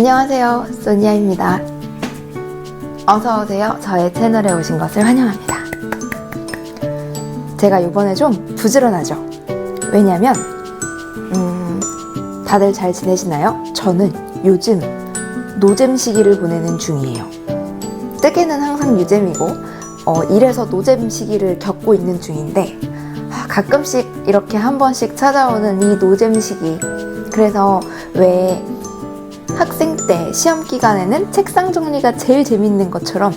안녕하세요, 소니아입니다. 어서오세요. 저의 채널에 오신 것을 환영합니다. 제가 이번에 좀 부지런하죠. 왜냐면 다들 잘 지내시나요? 저는 요즘 노잼 시기를 보내는 중이에요. 뜨개는 항상 유잼이고 이래서 노잼 시기를 겪고 있는 중인데 가끔씩 이렇게 한 번씩 찾아오는 이 노잼 시기, 그래서 왜 학생 때 시험 기간에는 책상 정리가 제일 재밌는 것처럼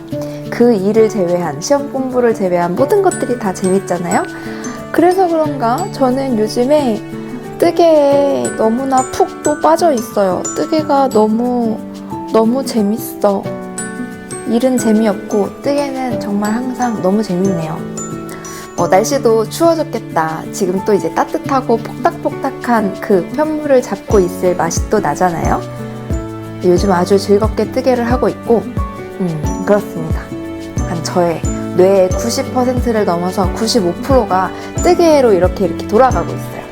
그 일을 제외한, 시험 공부를 제외한 모든 것들이 다 재밌잖아요. 그래서 그런가 저는 요즘에 뜨개에 너무나 푹 또 빠져 있어요. 뜨개가 너무 재밌어. 일은 재미없고 뜨개는 정말 항상 너무 재밌네요. 날씨도 추워졌겠다. 지금 또 이제 따뜻하고 폭닥폭닥한 그 편물을 잡고 있을 맛이 또 나잖아요. 요즘 아주 즐겁게 뜨개를 하고 있고 그렇습니다. 한 저의 뇌의 90%를 넘어서 95%가 뜨개로 이렇게 돌아가고 있어요.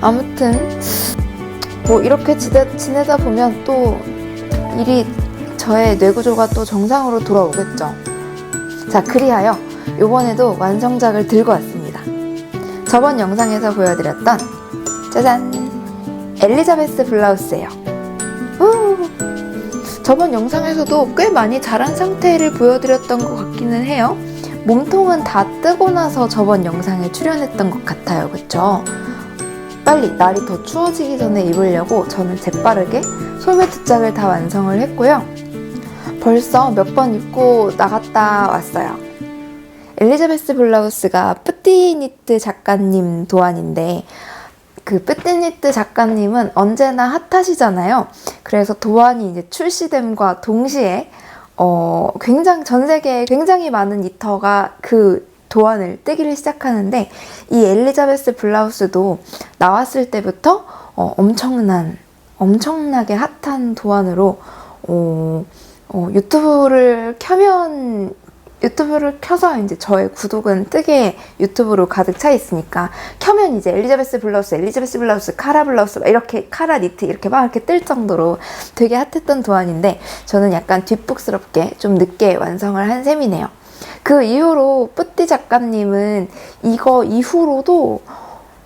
아무튼 이렇게 지내다 보면 또 저의 뇌구조가 또 정상으로 돌아오겠죠. 자, 그리하여 이번에도 완성작을 들고 왔습니다. 저번 영상에서 보여드렸던 짜잔! 엘리자베스 블라우스예요. 저번 영상에서도 꽤 많이 자란 상태를 보여드렸던 것 같기는 해요. 몸통은 다 뜨고 나서 저번 영상에 출연했던 것 같아요. 그쵸? 빨리 날이 더 추워지기 전에 입으려고 저는 재빠르게 소매 두 짝을 다 완성을 했고요. 벌써 몇 번 입고 나갔다 왔어요. 엘리자베스 블라우스가 뿌띠니트 작가님 도안인데, 그 뿌띠니트 작가님은 언제나 핫하시잖아요. 그래서 도안이 이제 출시됨과 동시에 전 세계에 굉장히 많은 니터가 그 도안을 뜨기를 시작하는데, 이 엘리자베스 블라우스도 나왔을 때부터 엄청나게 핫한 도안으로 유튜브를 켜서 이제 저의 구독은 뜨개 유튜브로 가득 차 있으니까 켜면 이제 엘리자베스 블라우스, 카라 블라우스, 이렇게 카라 니트 이렇게 막 이렇게 뜰 정도로 되게 핫했던 도안인데, 저는 약간 뒷북스럽게 좀 늦게 완성을 한 셈이네요. 그 이후로 뿌띠 작가님은 이거 이후로도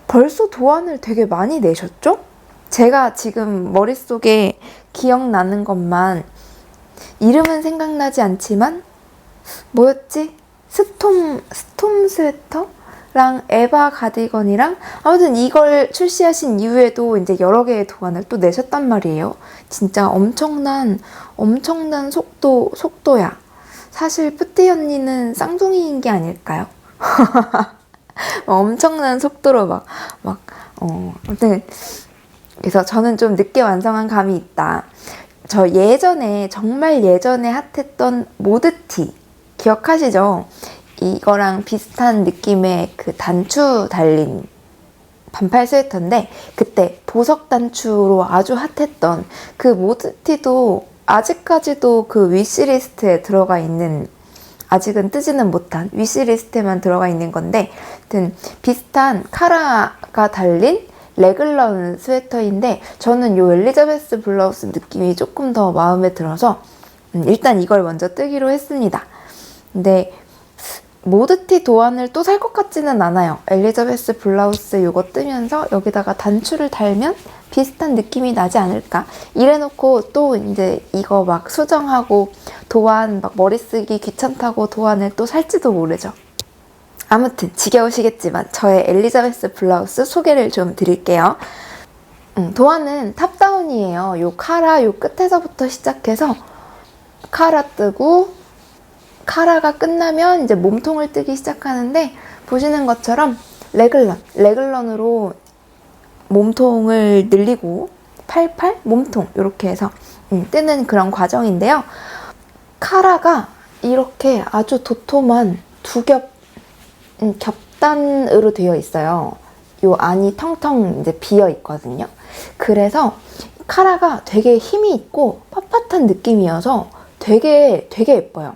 벌써 도안을 되게 많이 내셨죠? 제가 지금 머릿속에 기억나는 것만, 이름은 생각나지 않지만 뭐였지? 스톰 스웨터랑 에바 가디건이랑, 아무튼 이걸 출시하신 이후에도 이제 여러 개의 도안을 또 내셨단 말이에요. 진짜 엄청난 속도야. 사실 뿌띠 언니는 쌍둥이인 게 아닐까요? 엄청난 속도로 아무튼 그래서 저는 좀 늦게 완성한 감이 있다. 저 정말 예전에 핫했던 모드티 기억하시죠? 이거랑 비슷한 느낌의 그 단추 달린 반팔 스웨터인데, 그때 보석 단추로 아주 핫했던 그 모드티도 아직까지도 그 위시리스트에 들어가 있는, 아직은 뜨지는 못한 위시리스트에만 들어가 있는 건데, 하여튼 비슷한 카라가 달린 레글런 스웨터인데, 저는 이 엘리자베스 블라우스 느낌이 조금 더 마음에 들어서 일단 이걸 먼저 뜨기로 했습니다. 근데 모드티 도안을 또 살 것 같지는 않아요. 엘리자베스 블라우스 이거 뜨면서 여기다가 단추를 달면 비슷한 느낌이 나지 않을까? 이래놓고 또 이제 이거 막 수정하고 도안 머리 쓰기 귀찮다고 도안을 또 살지도 모르죠. 아무튼 지겨우시겠지만 저의 엘리자베스 블라우스 소개를 좀 드릴게요. 도안은 탑다운이에요. 요 카라 요 끝에서부터 시작해서 카라 뜨고, 카라가 끝나면 이제 몸통을 뜨기 시작하는데, 보시는 것처럼 레글런으로 몸통을 늘리고 팔팔 몸통 이렇게 해서 뜨는 그런 과정인데요. 카라가 이렇게 아주 도톰한 겹단으로 되어 있어요. 요 안이 텅텅 이제 비어 있거든요. 그래서 카라가 되게 힘이 있고 빳빳한 느낌이어서 되게 예뻐요.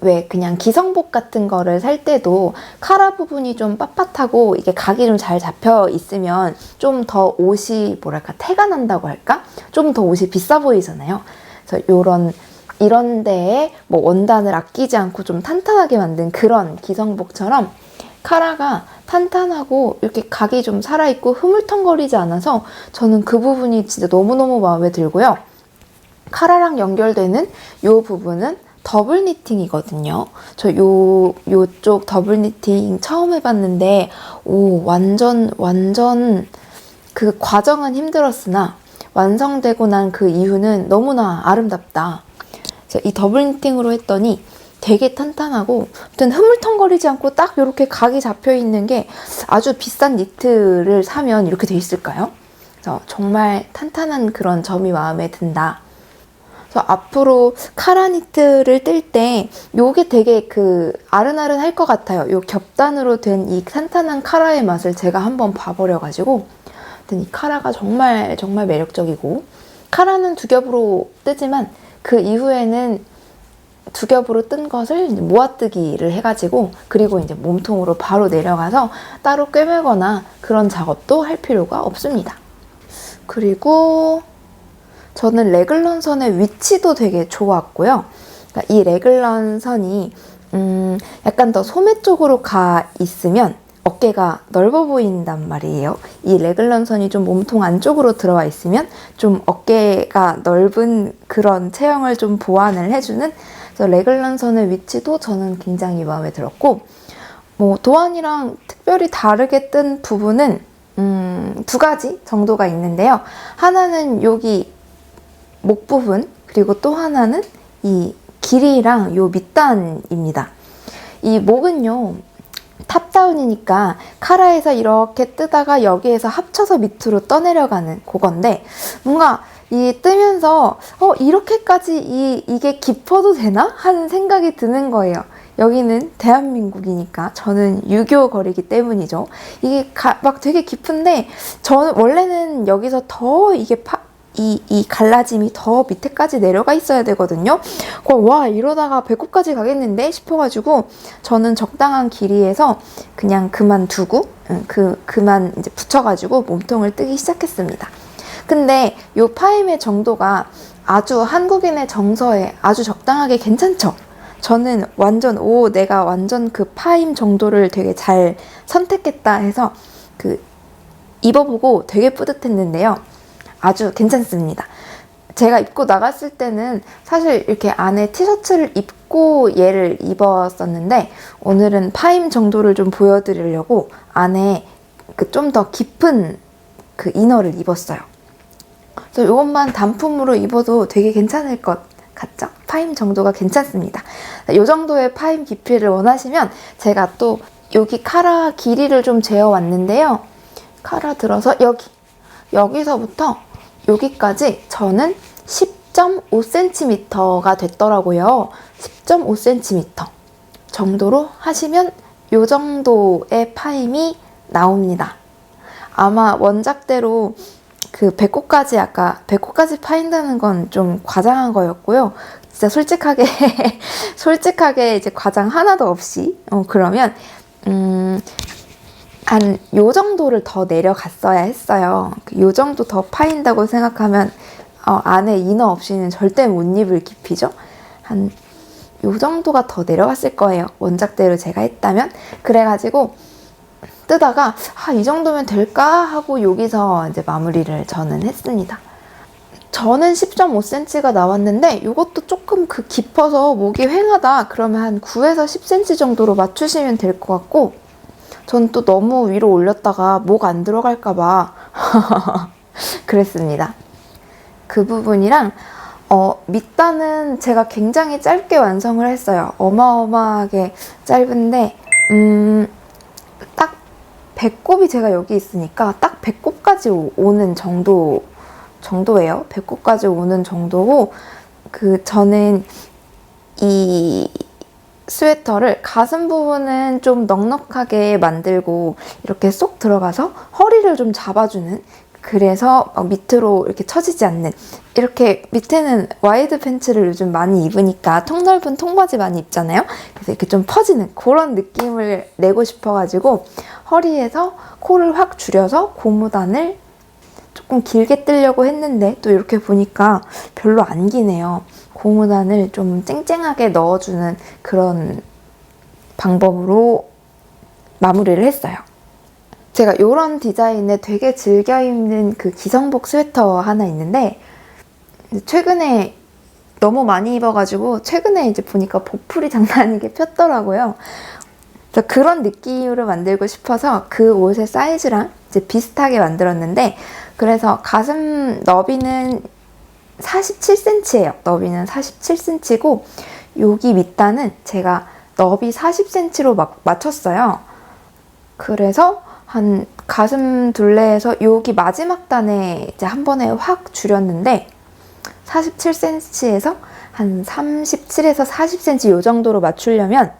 왜 그냥 기성복 같은 거를 살 때도 카라 부분이 좀 빳빳하고 이게 각이 좀 잘 잡혀 있으면 좀 더 옷이 뭐랄까 태가 난다고 할까? 좀 더 옷이 비싸 보이잖아요. 그래서 이런 데에 뭐 원단을 아끼지 않고 좀 탄탄하게 만든 그런 기성복처럼 카라가 탄탄하고 이렇게 각이 좀 살아있고 흐물텅거리지 않아서 저는 그 부분이 진짜 너무너무 마음에 들고요. 카라랑 연결되는 이 부분은 더블 니팅이거든요. 저 요쪽 더블 니팅 처음 해봤는데 완전 그 과정은 힘들었으나 완성되고 난 그 이후는 너무나 아름답다. 그래서 이 더블 니팅으로 했더니 되게 탄탄하고 아무튼 흐물텅거리지 않고 딱 이렇게 각이 잡혀있는 게 아주 비싼 니트를 사면 이렇게 돼 있을까요? 그래서 정말 탄탄한 그런 점이 마음에 든다. 그래서 앞으로 카라 니트를 뜰 때 요게 되게 그 아른아른할 것 같아요. 요 겹단으로 된 이 탄탄한 카라의 맛을 제가 한번 봐버려가지고 이 카라가 정말 매력적이고 카라는 두 겹으로 뜨지만 그 이후에는 두 겹으로 뜬 것을 이제 모아뜨기를 해가지고 그리고 이제 몸통으로 바로 내려가서 따로 꿰매거나 그런 작업도 할 필요가 없습니다. 그리고 저는 레글런 선의 위치도 되게 좋았고요. 그러니까 이 레글런 선이 약간 더 소매 쪽으로 가 있으면 어깨가 넓어 보인단 말이에요. 이 레글런 선이 좀 몸통 안쪽으로 들어와 있으면 좀 어깨가 넓은 그런 체형을 좀 보완을 해주는 그래서 레글런 선의 위치도 저는 굉장히 마음에 들었고 뭐 도안이랑 특별히 다르게 뜬 부분은 두 가지 정도가 있는데요. 하나는 여기 목 부분 그리고 또 하나는 이 길이랑 요 밑단입니다. 이 목은요 탑다운이니까 카라에서 이렇게 뜨다가 여기에서 합쳐서 밑으로 떠내려가는 그건데 뭔가 이 뜨면서 이렇게까지 이게 깊어도 되나? 하는 생각이 드는 거예요. 여기는 대한민국이니까 저는 유교 거리기 때문이죠. 이게 막 되게 깊은데 저는 원래는 여기서 더 이게 이 갈라짐이 더 밑에까지 내려가 있어야 되거든요. 와 이러다가 배꼽까지 가겠는데 싶어가지고 저는 적당한 길이에서 그냥 그만두고 그만 이제 붙여가지고 몸통을 뜨기 시작했습니다. 근데 요 파임의 정도가 아주 한국인의 정서에 아주 적당하게 괜찮죠? 저는 완전 내가 완전 그 파임 정도를 되게 잘 선택했다 해서 그 입어보고 되게 뿌듯했는데요. 아주 괜찮습니다. 제가 입고 나갔을 때는 사실 이렇게 안에 티셔츠를 입고 얘를 입었었는데 오늘은 파임 정도를 좀 보여드리려고 안에 그 좀 더 깊은 그 이너를 입었어요. 그래서 이것만 단품으로 입어도 되게 괜찮을 것 같죠? 파임 정도가 괜찮습니다. 이 정도의 파임 깊이를 원하시면 제가 또 여기 카라 길이를 좀 재어왔는데요. 카라 들어서 여기서부터 여기까지 저는 10.5cm가 됐더라고요. 10.5cm 정도로 하시면 이 정도의 파임이 나옵니다. 아마 원작대로 그 배꼽까지 파인다는 건 좀 과장한 거였고요. 진짜 솔직하게 이제 과장 하나도 없이 그러면 한 요 정도를 더 내려갔어야 했어요. 요 정도 더 파인다고 생각하면 안에 이너 없이는 절대 못 입을 깊이죠. 한 요 정도가 더 내려갔을 거예요. 원작대로 제가 했다면. 그래가지고 뜨다가 이 정도면 될까 하고 여기서 이제 마무리를 저는 했습니다. 저는 10.5cm가 나왔는데 이것도 조금 깊어서 목이 휑하다 그러면 한 9에서 10cm 정도로 맞추시면 될 것 같고 전 또 너무 위로 올렸다가 목 안 들어갈까봐 그랬습니다. 그 부분이랑 밑단은 제가 굉장히 짧게 완성을 했어요. 어마어마하게 짧은데 딱 배꼽이 제가 여기 있으니까 딱 배꼽까지 오는 정도예요. 배꼽까지 오는 정도고 저는 이 스웨터를 가슴 부분은 좀 넉넉하게 만들고 이렇게 쏙 들어가서 허리를 좀 잡아주는 그래서 밑으로 이렇게 처지지 않는, 이렇게 밑에는 와이드 팬츠를 요즘 많이 입으니까 통 넓은 통바지 많이 입잖아요. 그래서 이렇게 좀 퍼지는 그런 느낌을 내고 싶어가지고 허리에서 코를 확 줄여서 고무단을 조금 길게 뜨려고 했는데 또 이렇게 보니까 별로 안 기네요. 고무단을 좀 쨍쨍하게 넣어주는 그런 방법으로 마무리를 했어요. 제가 이런 디자인에 되게 즐겨 입는 그 기성복 스웨터 하나 있는데 최근에 너무 많이 입어가지고 최근에 이제 보니까 보풀이 장난 아니게 폈더라고요. 그래서 그런 느낌으로 만들고 싶어서 그 옷의 사이즈랑 이제 비슷하게 만들었는데, 그래서 가슴 너비는 47cm예요. 너비는 47cm고 여기 밑단은 제가 너비 40cm로 맞췄어요. 그래서 한 가슴 둘레에서 여기 마지막 단에 이제 한 번에 확 줄였는데 47cm에서 한 37에서 40cm 요 정도로 맞추려면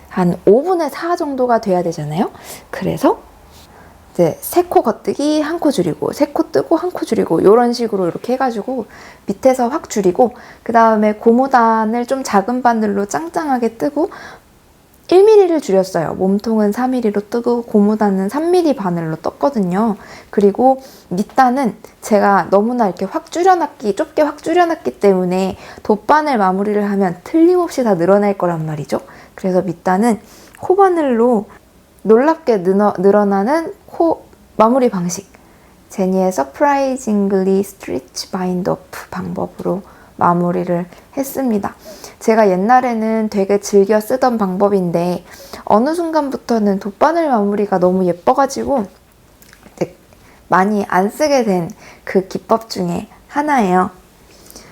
한 5분의 4 정도가 돼야 되잖아요. 그래서 이제 3코 걷뜨기 1코 줄이고 3코 뜨고 1코 줄이고 이런 식으로 이렇게 해가지고 밑에서 확 줄이고, 그 다음에 고무단을 좀 작은 바늘로 짱짱하게 뜨고 1mm를 줄였어요. 몸통은 4mm로 뜨고 고무단은 3mm 바늘로 떴거든요. 그리고 밑단은 제가 너무나 이렇게 좁게 확 줄여놨기 때문에 돗바늘 마무리를 하면 틀림없이 다 늘어날 거란 말이죠. 그래서 밑단은 코바늘로 놀랍게 늘어나는 코 마무리 방식, 제니의 Surprisingly Stretch Bind Off 방법으로 마무리를 했습니다. 제가 옛날에는 되게 즐겨 쓰던 방법인데 어느 순간부터는 돗바늘 마무리가 너무 예뻐가지고 많이 안 쓰게 된 그 기법 중에 하나예요.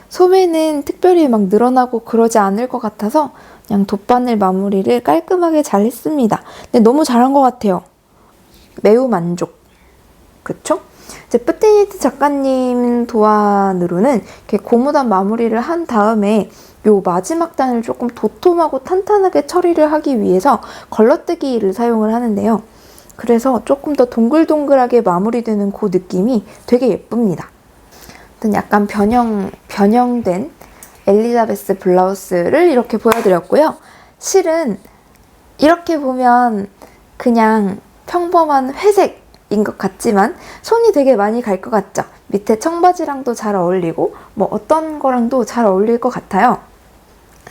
소매는 특별히 막 늘어나고 그러지 않을 것 같아서 그냥 돗바늘 마무리를 깔끔하게 잘 했습니다. 근데 너무 잘한 것 같아요. 매우 만족. 그쵸? 이제 뿌띠니트 작가님 도안으로는 이렇게 고무단 마무리를 한 다음에 요 마지막 단을 조금 도톰하고 탄탄하게 처리를 하기 위해서 걸러뜨기를 사용을 하는데요. 그래서 조금 더 동글동글하게 마무리되는 그 느낌이 되게 예쁩니다. 약간 변형된 엘리자베스 블라우스를 이렇게 보여드렸고요. 실은 이렇게 보면 그냥 평범한 회색인 것 같지만 손이 되게 많이 갈 것 같죠? 밑에 청바지랑도 잘 어울리고 뭐 어떤 거랑도 잘 어울릴 것 같아요.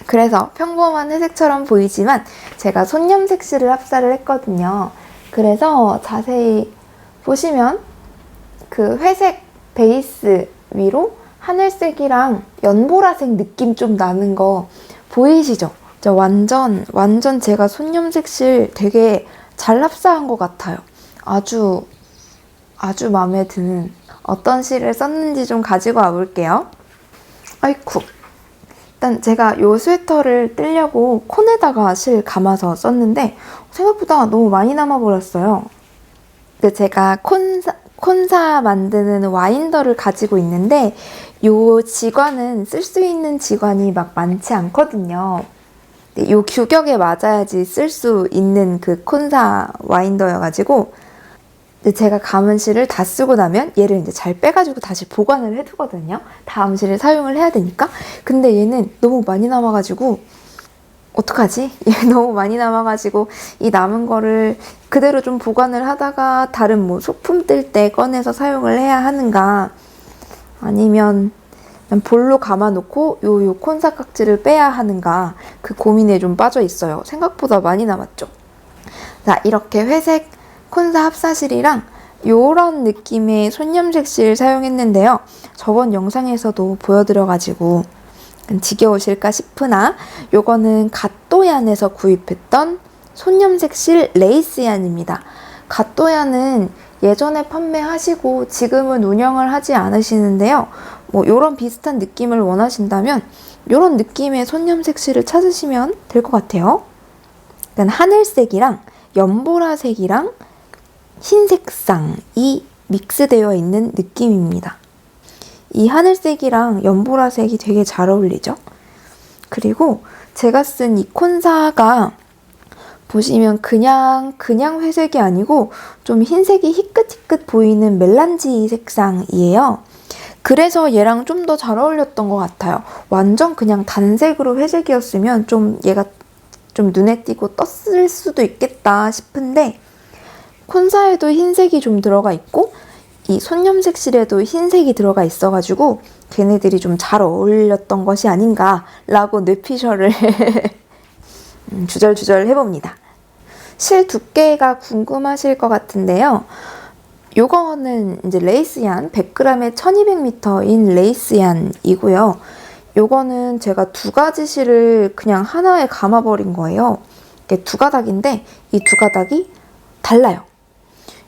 그래서 평범한 회색처럼 보이지만 제가 손염색실을 합사를 했거든요. 그래서 자세히 보시면 그 회색 베이스 위로 하늘색이랑 연보라색 느낌 좀 나는 거 보이시죠? 완전 제가 손염색실 되게 잘 합사한 것 같아요. 아주 마음에 드는, 어떤 실을 썼는지 좀 가지고 와볼게요. 아이쿠. 일단 제가 이 스웨터를 뜨려고 콘에다가 실 감아서 썼는데 생각보다 너무 많이 남아버렸어요. 근데 제가 콘사 만드는 와인더를 가지고 있는데 이 지관은 쓸 수 있는 지관이 막 많지 않거든요. 이 규격에 맞아야지 쓸 수 있는 그 콘사 와인더여가지고 제가 감은 실을 다 쓰고 나면 얘를 이제 잘 빼가지고 다시 보관을 해두거든요. 다음 실을 사용을 해야 되니까. 근데 얘는 너무 많이 남아가지고 어떡하지? 얘 너무 많이 남아가지고 이 남은 거를 그대로 좀 보관을 하다가 다른 뭐 소품 뜰 때 꺼내서 사용을 해야 하는가, 아니면 그냥 볼로 감아놓고 요 콘사 깍지를 빼야 하는가, 그 고민에 좀 빠져 있어요. 생각보다 많이 남았죠. 자, 이렇게 회색 콘사 합사실이랑 요런 느낌의 손염색 실 사용했는데요. 저번 영상에서도 보여드려가지고 지겨우실까 싶으나 요거는 갓도얀에서 구입했던 손염색 실 레이스얀입니다. 갓도얀은 예전에 판매하시고 지금은 운영을 하지 않으시는데요. 뭐 요런 비슷한 느낌을 원하신다면 요런 느낌의 손염색 실을 찾으시면 될 것 같아요. 그러니까 하늘색이랑 연보라색이랑 흰색상이 믹스되어 있는 느낌입니다. 이 하늘색이랑 연보라색이 되게 잘 어울리죠? 그리고 제가 쓴 이 콘사가 보시면 그냥 회색이 아니고 좀 흰색이 희끗희끗 보이는 멜란지 색상이에요. 그래서 얘랑 좀 더 잘 어울렸던 것 같아요. 완전 그냥 단색으로 회색이었으면 좀 얘가 좀 눈에 띄고 떴을 수도 있겠다 싶은데 콘사에도 흰색이 좀 들어가 있고 이 손염색실에도 흰색이 들어가 있어가지고 걔네들이 좀 잘 어울렸던 것이 아닌가라고 뇌피셜을 주절주절 해봅니다. 실 두께가 궁금하실 것 같은데요. 요거는 이제 레이스얀 100g에 1200m인 레이스얀이고요. 요거는 제가 두 가지 실을 그냥 하나에 감아버린 거예요. 이게 두 가닥인데 이 두 가닥이 달라요.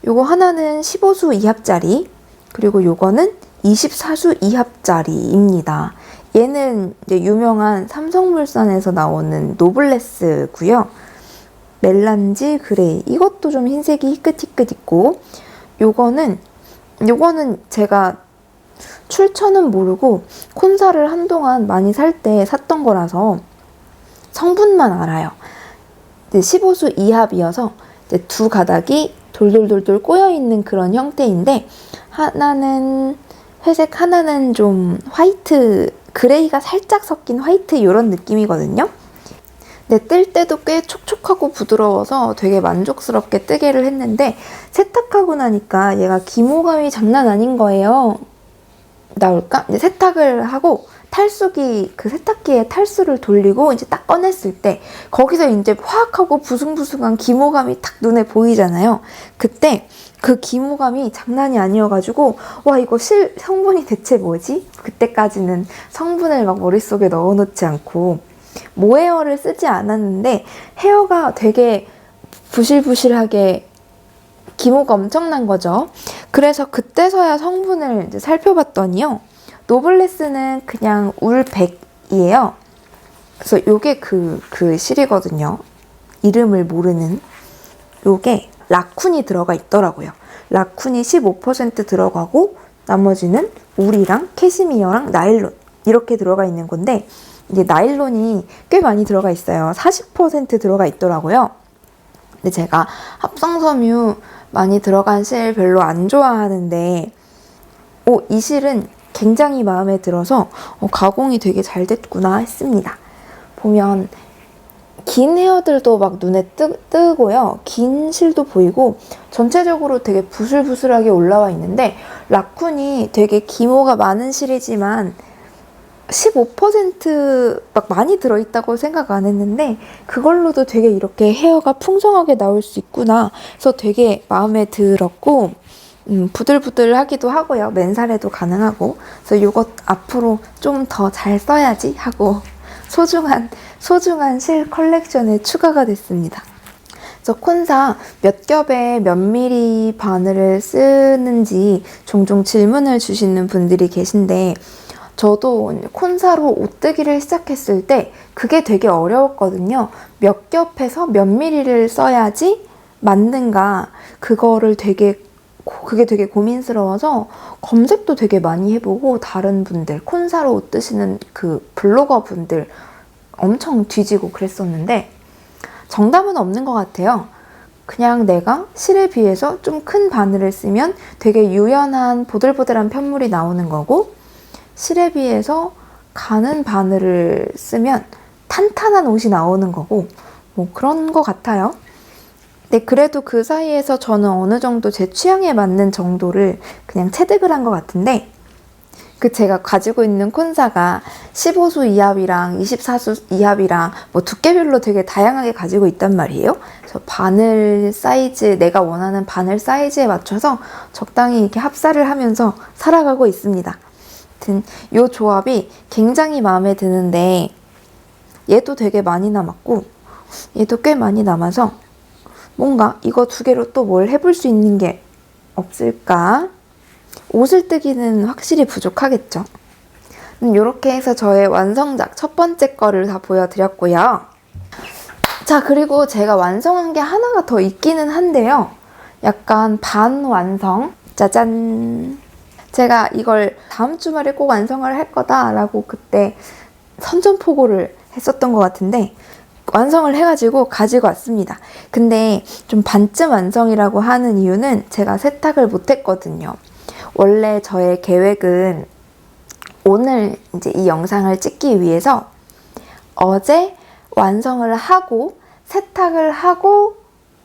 요거 하나는 15수 2합짜리 그리고 요거는 24수 2합짜리입니다. 얘는 이제 유명한 삼성물산에서 나오는 노블레스고요. 멜란지 그레이 이것도 좀 흰색이 희끗희끗 있고 요거는 제가 출처는 모르고 콘사를 한동안 많이 살 때 샀던 거라서 성분만 알아요. 15수 2합이어서 이제 두 가닥이 돌돌돌돌 꼬여있는 그런 형태인데 하나는 회색 하나는 좀 화이트 그레이가 살짝 섞인 화이트 이런 느낌이거든요. 근데 뜰 때도 꽤 촉촉하고 부드러워서 되게 만족스럽게 뜨개를 했는데 세탁하고 나니까 얘가 기모감이 장난 아닌 거예요. 나올까? 이제 세탁을 하고 탈수기 그 세탁기에 탈수를 돌리고 이제 딱 꺼냈을 때 거기서 이제 확 하고 부숭부숭한 기모감이 딱 눈에 보이잖아요. 그때 그 기모감이 장난이 아니어가지고 와 이거 실 성분이 대체 뭐지? 그때까지는 성분을 막 머릿속에 넣어놓지 않고 모헤어를 쓰지 않았는데 헤어가 되게 부실부실하게 기모가 엄청난 거죠. 그래서 그때서야 성분을 이제 살펴봤더니요. 노블레스는 그냥 울백이에요. 그래서 요게 그 실이거든요. 이름을 모르는 요게 라쿤이 들어가 있더라고요. 라쿤이 15% 들어가고 나머지는 울이랑 캐시미어랑 나일론 이렇게 들어가 있는 건데 이제 나일론이 꽤 많이 들어가 있어요. 40% 들어가 있더라고요. 근데 제가 합성섬유 많이 들어간 실 별로 안 좋아하는데 이 실은 굉장히 마음에 들어서 가공이 되게 잘 됐구나 했습니다. 보면 긴 헤어들도 막 눈에 뜨고요. 긴 실도 보이고 전체적으로 되게 부슬부슬하게 올라와 있는데 라쿤이 되게 기모가 많은 실이지만 15% 많이 들어있다고 생각 안 했는데 그걸로도 되게 이렇게 헤어가 풍성하게 나올 수 있구나 그래서 되게 마음에 들었고 부들부들하기도 하고요. 맨살에도 가능하고 그래서 이것 앞으로 좀 더 잘 써야지 하고 소중한 실 컬렉션에 추가가 됐습니다. 그래서 콘사 몇 겹에 몇 미리 바늘을 쓰는지 종종 질문을 주시는 분들이 계신데 저도 콘사로 옷뜨기를 시작했을 때 그게 되게 어려웠거든요. 몇 겹에서 몇 미리를 써야지 맞는가 그게 되게 고민스러워서 검색도 되게 많이 해보고 다른 분들 콘사로 옷 뜨시는 그 블로거 분들 엄청 뒤지고 그랬었는데 정답은 없는 것 같아요. 그냥 내가 실에 비해서 좀 큰 바늘을 쓰면 되게 유연한 보들보들한 편물이 나오는 거고 실에 비해서 가는 바늘을 쓰면 탄탄한 옷이 나오는 거고 뭐 그런 것 같아요. 근데 그래도 그 사이에서 저는 어느 정도 제 취향에 맞는 정도를 그냥 체득을 한 것 같은데 제가 가지고 있는 콘사가 15수 2합이랑 24수 2합이랑 뭐 두께별로 되게 다양하게 가지고 있단 말이에요. 그래서 바늘 사이즈, 내가 원하는 바늘 사이즈에 맞춰서 적당히 이렇게 합사를 하면서 살아가고 있습니다. 아무튼 이 조합이 굉장히 마음에 드는데 얘도 되게 많이 남았고 얘도 꽤 많이 남아서 뭔가 이거 두 개로 또 뭘 해볼 수 있는 게 없을까? 옷을 뜨기는 확실히 부족하겠죠. 이렇게 해서 저의 완성작 첫 번째 거를 다 보여드렸고요. 자, 그리고 제가 완성한 게 하나가 더 있기는 한데요. 약간 반완성. 짜잔. 제가 이걸 다음 주말에 꼭 완성을 할 거다라고 그때 선전포고를 했었던 것 같은데 완성을 해가지고 가지고 왔습니다. 근데 좀 반쯤 완성이라고 하는 이유는 제가 세탁을 못했거든요. 원래 저의 계획은 오늘 이제 이 영상을 찍기 위해서 어제 완성을 하고 세탁을 하고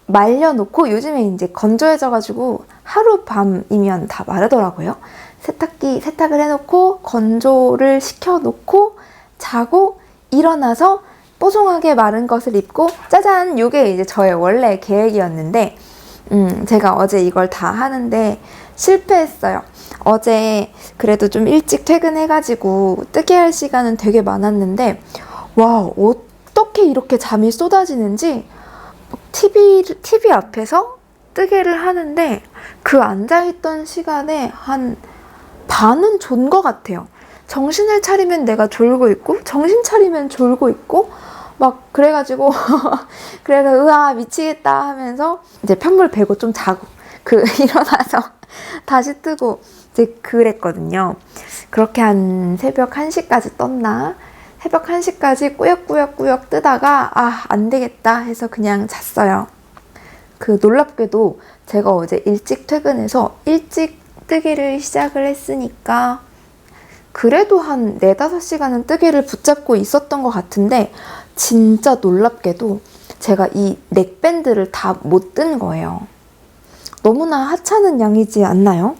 말려놓고, 요즘에 이제 건조해져가지고 하룻밤이면 다 마르더라고요. 세탁을 해놓고 건조를 시켜놓고 자고 일어나서 뽀송하게 마른 것을 입고 짜잔! 요게 이제 저의 원래 계획이었는데 제가 어제 이걸 다 하는데 실패했어요. 어제 그래도 좀 일찍 퇴근해가지고 뜨개 할 시간은 되게 많았는데 와, 어떻게 이렇게 잠이 쏟아지는지 TV 앞에서 뜨개를 하는데 그 앉아있던 시간에 한 반은 존 것 같아요. 정신을 차리면 내가 졸고 있고 정신 차리면 졸고 있고 막 그래가지고 그래서 으아 미치겠다 하면서 이제 편물 베고 좀 자고 일어나서 다시 뜨고 이제 그랬거든요. 그렇게 한 새벽 1시까지 떴나? 새벽 1시까지 꾸역꾸역 뜨다가 안 되겠다 해서 그냥 잤어요. 놀랍게도 제가 어제 일찍 퇴근해서 일찍 뜨기를 시작을 했으니까 그래도 한 4-5시간은 뜨개를 붙잡고 있었던 것 같은데 진짜 놀랍게도 제가 이 넥밴드를 다 못 뜬 거예요. 너무나 하찮은 양이지 않나요?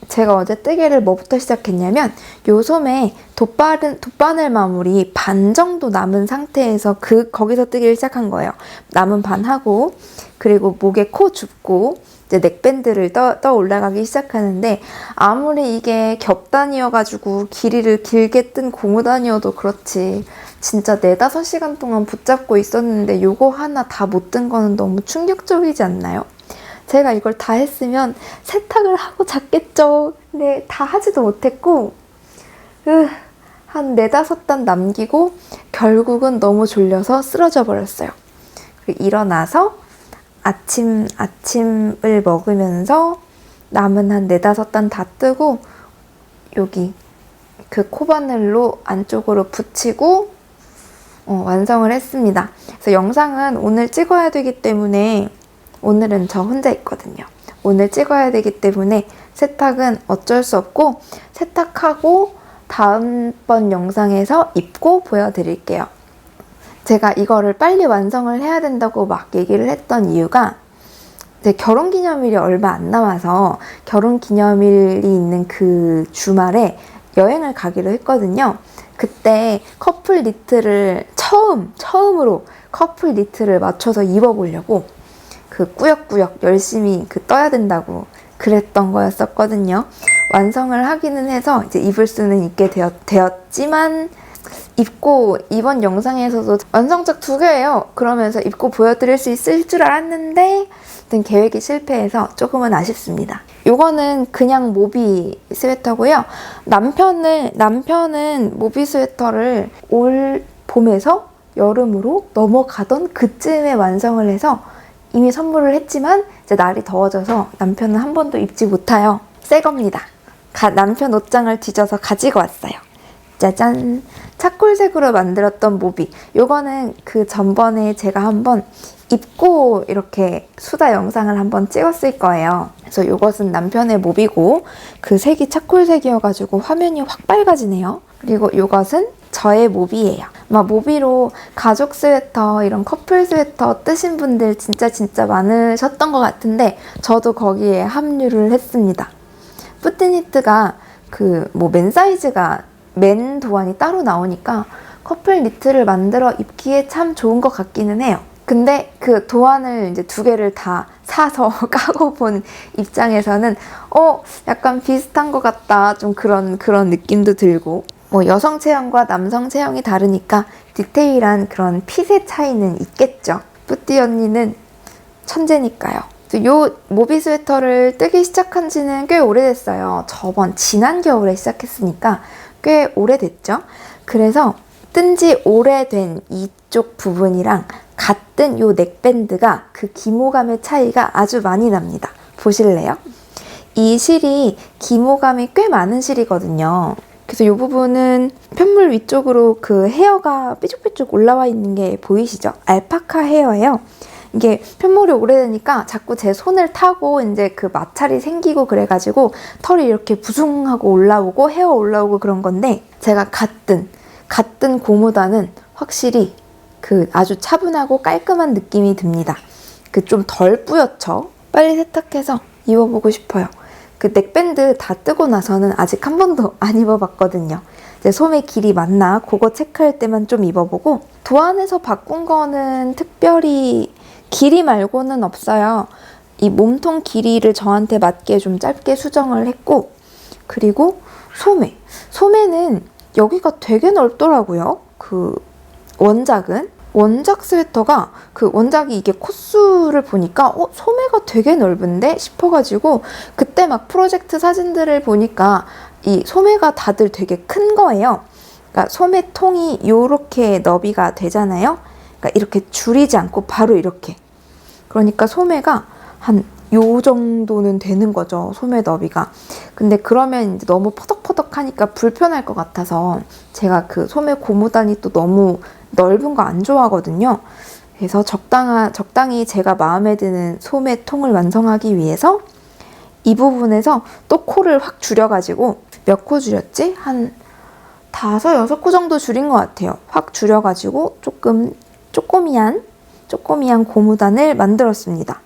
제가 어제 뜨개를 뭐부터 시작했냐면 요 솜에 돗바늘 마무리 반 정도 남은 상태에서 거기서 뜨기를 시작한 거예요. 남은 반 하고 그리고 목에 코 줍고 이제 넥밴드를 떠 올라가기 시작하는데 아무리 이게 겹단이어가지고 길이를 길게 뜬 고무단이어도 그렇지 진짜 4-5시간 동안 붙잡고 있었는데 요거 하나 다 못 뜬 거는 너무 충격적이지 않나요? 제가 이걸 다 했으면 세탁을 하고 잤겠죠. 근데 다 하지도 못했고 한 4-5단 남기고 결국은 너무 졸려서 쓰러져 버렸어요. 일어나서 아침을 먹으면서 남은 한 4-5단 다 뜨고 여기 코바늘로 안쪽으로 붙이고 완성을 했습니다. 그래서 영상은 오늘 찍어야 되기 때문에 오늘은 저 혼자 있거든요. 오늘 찍어야 되기 때문에 세탁은 어쩔 수 없고 세탁하고 다음번 영상에서 입고 보여드릴게요. 제가 이거를 빨리 완성을 해야 된다고 막 얘기를 했던 이유가 제 결혼기념일이 얼마 안 남아서 결혼기념일이 있는 그 주말에 여행을 가기로 했거든요. 그때 커플 니트를 처음으로 커플 니트를 맞춰서 입어보려고 꾸역꾸역 열심히 떠야 된다고 그랬던 거였었거든요. 완성을 하기는 해서 이제 입을 수는 있게 되었지만 입고 이번 영상에서도 완성작 2개예요. 그러면서 입고 보여드릴 수 있을 줄 알았는데 계획이 실패해서 조금은 아쉽습니다. 요거는 그냥 모비 스웨터고요. 남편은 모비 스웨터를 올 봄에서 여름으로 넘어가던 그쯤에 완성을 해서 이미 선물을 했지만 이제 날이 더워져서 남편은 한 번도 입지 못하여 새 겁니다. 남편 옷장을 뒤져서 가지고 왔어요. 짜잔! 차콜색으로 만들었던 모비. 요거는 전번에 제가 한번 입고 이렇게 수다 영상을 한번 찍었을 거예요. 그래서 요것은 남편의 모비고 색이 차콜색이어가지고 화면이 확 빨개지네요. 그리고 요것은 저의 모비예요. 모비로 가족 스웨터, 이런 커플 스웨터 뜨신 분들 진짜 많으셨던 것 같은데 저도 거기에 합류를 했습니다. 푸트니트가 맨 사이즈가 맨 도안이 따로 나오니까 커플 니트를 만들어 입기에 참 좋은 것 같기는 해요. 근데 도안을 이제 2개를 다 사서 까고 본 입장에서는 약간 비슷한 것 같다, 좀 그런 느낌도 들고, 여성 체형과 남성 체형이 다르니까 디테일한 그런 핏의 차이는 있겠죠. 뿌띠 언니는 천재니까요. 요 모비 스웨터를 뜨기 시작한 지는 꽤 오래됐어요. 지난 겨울에 시작했으니까 꽤 오래됐죠. 그래서 뜬 지 오래된 이쪽 부분이랑 같은 요 넥밴드가 기모감의 차이가 아주 많이 납니다. 보실래요? 이 실이 기모감이 꽤 많은 실이거든요. 그래서 이 부분은 편물 위쪽으로 그 헤어가 삐죽삐죽 올라와 있는 게 보이시죠? 알파카 헤어예요. 이게 편물이 오래되니까 자꾸 제 손을 타고 이제 그 마찰이 생기고 그래가지고 털이 이렇게 부숭하고 올라오고 헤어 올라오고 그런 건데, 제가 같은 고무단은 확실히 그 아주 차분하고 깔끔한 느낌이 듭니다. 그 좀 덜 뿌옇죠? 빨리 세탁해서 입어보고 싶어요. 그 넥밴드 다 뜨고 나서는 아직 한 번도 안 입어봤거든요. 이제 소매 길이 맞나 그거 체크할 때만 좀 입어보고, 도안에서 바꾼 거는 특별히 길이 말고는 없어요. 이 몸통 길이를 저한테 맞게 좀 짧게 수정을 했고, 그리고 소매는 여기가 되게 넓더라고요. 그 원작 스웨터가 그 원작이 이게 코스를 보니까 소매가 되게 넓은데 싶어가지고, 그때 막 프로젝트 사진들을 보니까 이 소매가 다들 되게 큰 거예요. 그러니까 소매통이 요렇게 너비가 되잖아요. 그러니까 이렇게 줄이지 않고 바로 이렇게. 그러니까 소매가 한 요 정도는 되는 거죠, 소매 너비가. 근데 그러면 이제 너무 퍼덕퍼덕하니까 불편할 것 같아서 제가 그 소매 고무단이 또 너무 넓은 거 안 좋아하거든요. 그래서 적당히 제가 마음에 드는 소매통을 완성하기 위해서 이 부분에서 또 코를 확 줄여가지고, 몇 코 줄였지? 한 5, 6코 정도 줄인 것 같아요. 확 줄여가지고 쪼꼬미한 고무단을 만들었습니다.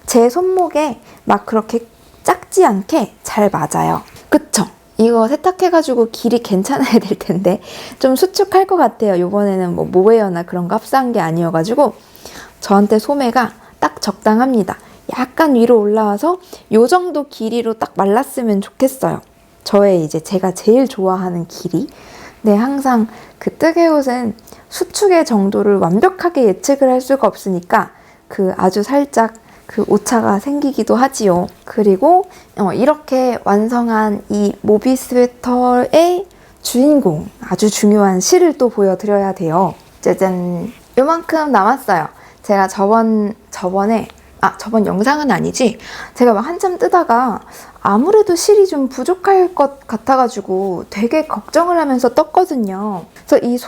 제 손목에 막 그렇게 작지 않게 잘 맞아요. 그쵸? 이거 세탁해가지고 길이 괜찮아야 될 텐데 좀 수축할 것 같아요. 이번에는 뭐 모헤어나 그런 거 합사한 게 아니어가지고 저한테 소매가 딱 적당합니다. 약간 위로 올라와서 요 정도 길이로 딱 말랐으면 좋겠어요. 이제 제가 제일 좋아하는 길이. 네, 항상 그 뜨개 옷은 수축의 정도를 완벽하게 예측을 할 수가 없으니까 그 아주 살짝 그 오차가 생기기도 하지요. 그리고 이렇게 완성한 이 모비 스웨터의 주인공, 아주 중요한 실을 또 보여드려야 돼요. 짜잔! 요만큼 남았어요. 제가 저번 영상은 아니지, 제가 막 한참 뜨다가 아무래도 실이 좀 부족할 것 같아가지고 되게 걱정을 하면서 떴거든요. 그래서 이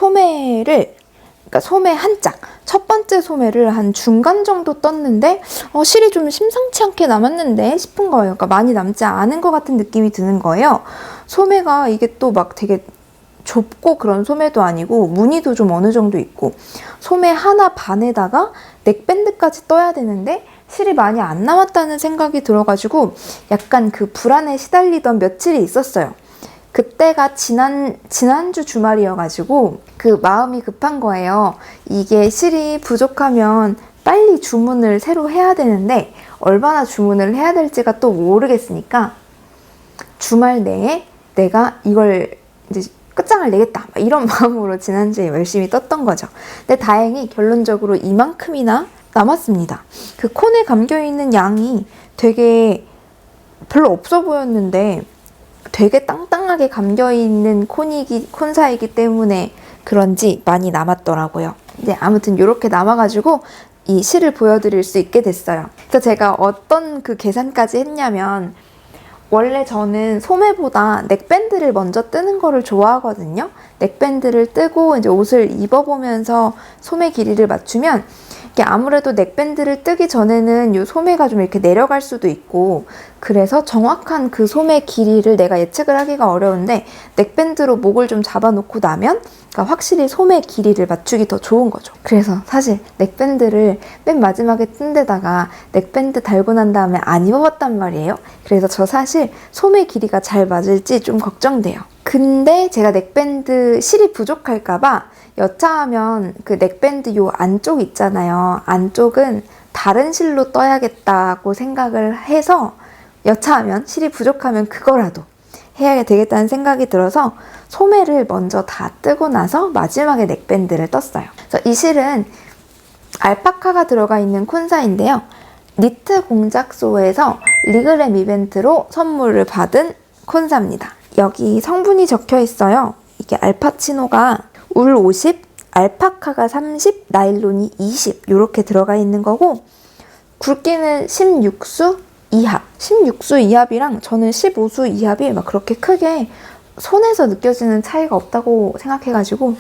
그러니까 소매 한 짝, 첫 번째 소매를 한 중간 정도 떴는데 실이 좀 심상치 않게 남았는데 싶은 거예요. 그러니까 많이 남지 않은 것 같은 느낌이 드는 거예요. 소매가 이게 또 막 되게 좁고 그런 소매도 아니고 무늬도 좀 어느 정도 있고, 소매 하나 반에다가 넥밴드까지 떠야 되는데 실이 많이 안 남았다는 생각이 들어가지고 약간 그 불안에 시달리던 며칠이 있었어요. 그때가 지난주 주말이어가지고 그 마음이 급한 거예요. 이게 실이 부족하면 빨리 주문을 새로 해야 되는데 얼마나 주문을 해야 될지가 또 모르겠으니까 주말 내에 내가 이걸 이제 끝장을 내겠다, 이런 마음으로 지난주에 열심히 떴던 거죠. 근데 다행히 결론적으로 이만큼이나 남았습니다. 그 콘에 감겨있는 양이 되게 별로 없어 보였는데 되게 땅땅하게 감겨있는 콘사이기 때문에 그런지 많이 남았더라고요. 네, 아무튼 이렇게 남아가지고 이 실을 보여드릴 수 있게 됐어요. 그래서 제가 어떤 그 계산까지 했냐면, 원래 저는 소매보다 넥밴드를 먼저 뜨는 거를 좋아하거든요. 넥밴드를 뜨고 이제 옷을 입어보면서 소매 길이를 맞추면, 이게 아무래도 넥밴드를 뜨기 전에는 이 소매가 좀 이렇게 내려갈 수도 있고, 그래서 정확한 그 소매 길이를 내가 예측을 하기가 어려운데 넥밴드로 목을 좀 잡아놓고 나면 그러니까 확실히 소매 길이를 맞추기 더 좋은 거죠. 그래서 사실 넥밴드를 맨 마지막에 뜬 데다가 넥밴드 달고 난 다음에 안 입어봤단 말이에요. 그래서 저 사실 소매 길이가 잘 맞을지 좀 걱정돼요. 근데 제가 넥밴드 실이 부족할까봐 여차하면 그 넥밴드 요 안쪽 있잖아요. 안쪽은 다른 실로 떠야겠다고 생각을 해서 여차하면 실이 부족하면 그거라도 해야 되겠다는 생각이 들어서 소매를 먼저 다 뜨고 나서 마지막에 넥밴드를 떴어요. 그래서 이 실은 알파카가 들어가 있는 콘사인데요. 니트 공작소에서 리그램 이벤트로 선물을 받은 콘사입니다. 여기 성분이 적혀 있어요. 이게 알파치노가 울 50, 알파카가 30, 나일론이 20 이렇게 들어가 있는 거고, 굵기는 16수 2합. 16수 2합이랑 저는 15수 2합이 막 그렇게 크게 손에서 느껴지는 차이가 없다고 생각해가지고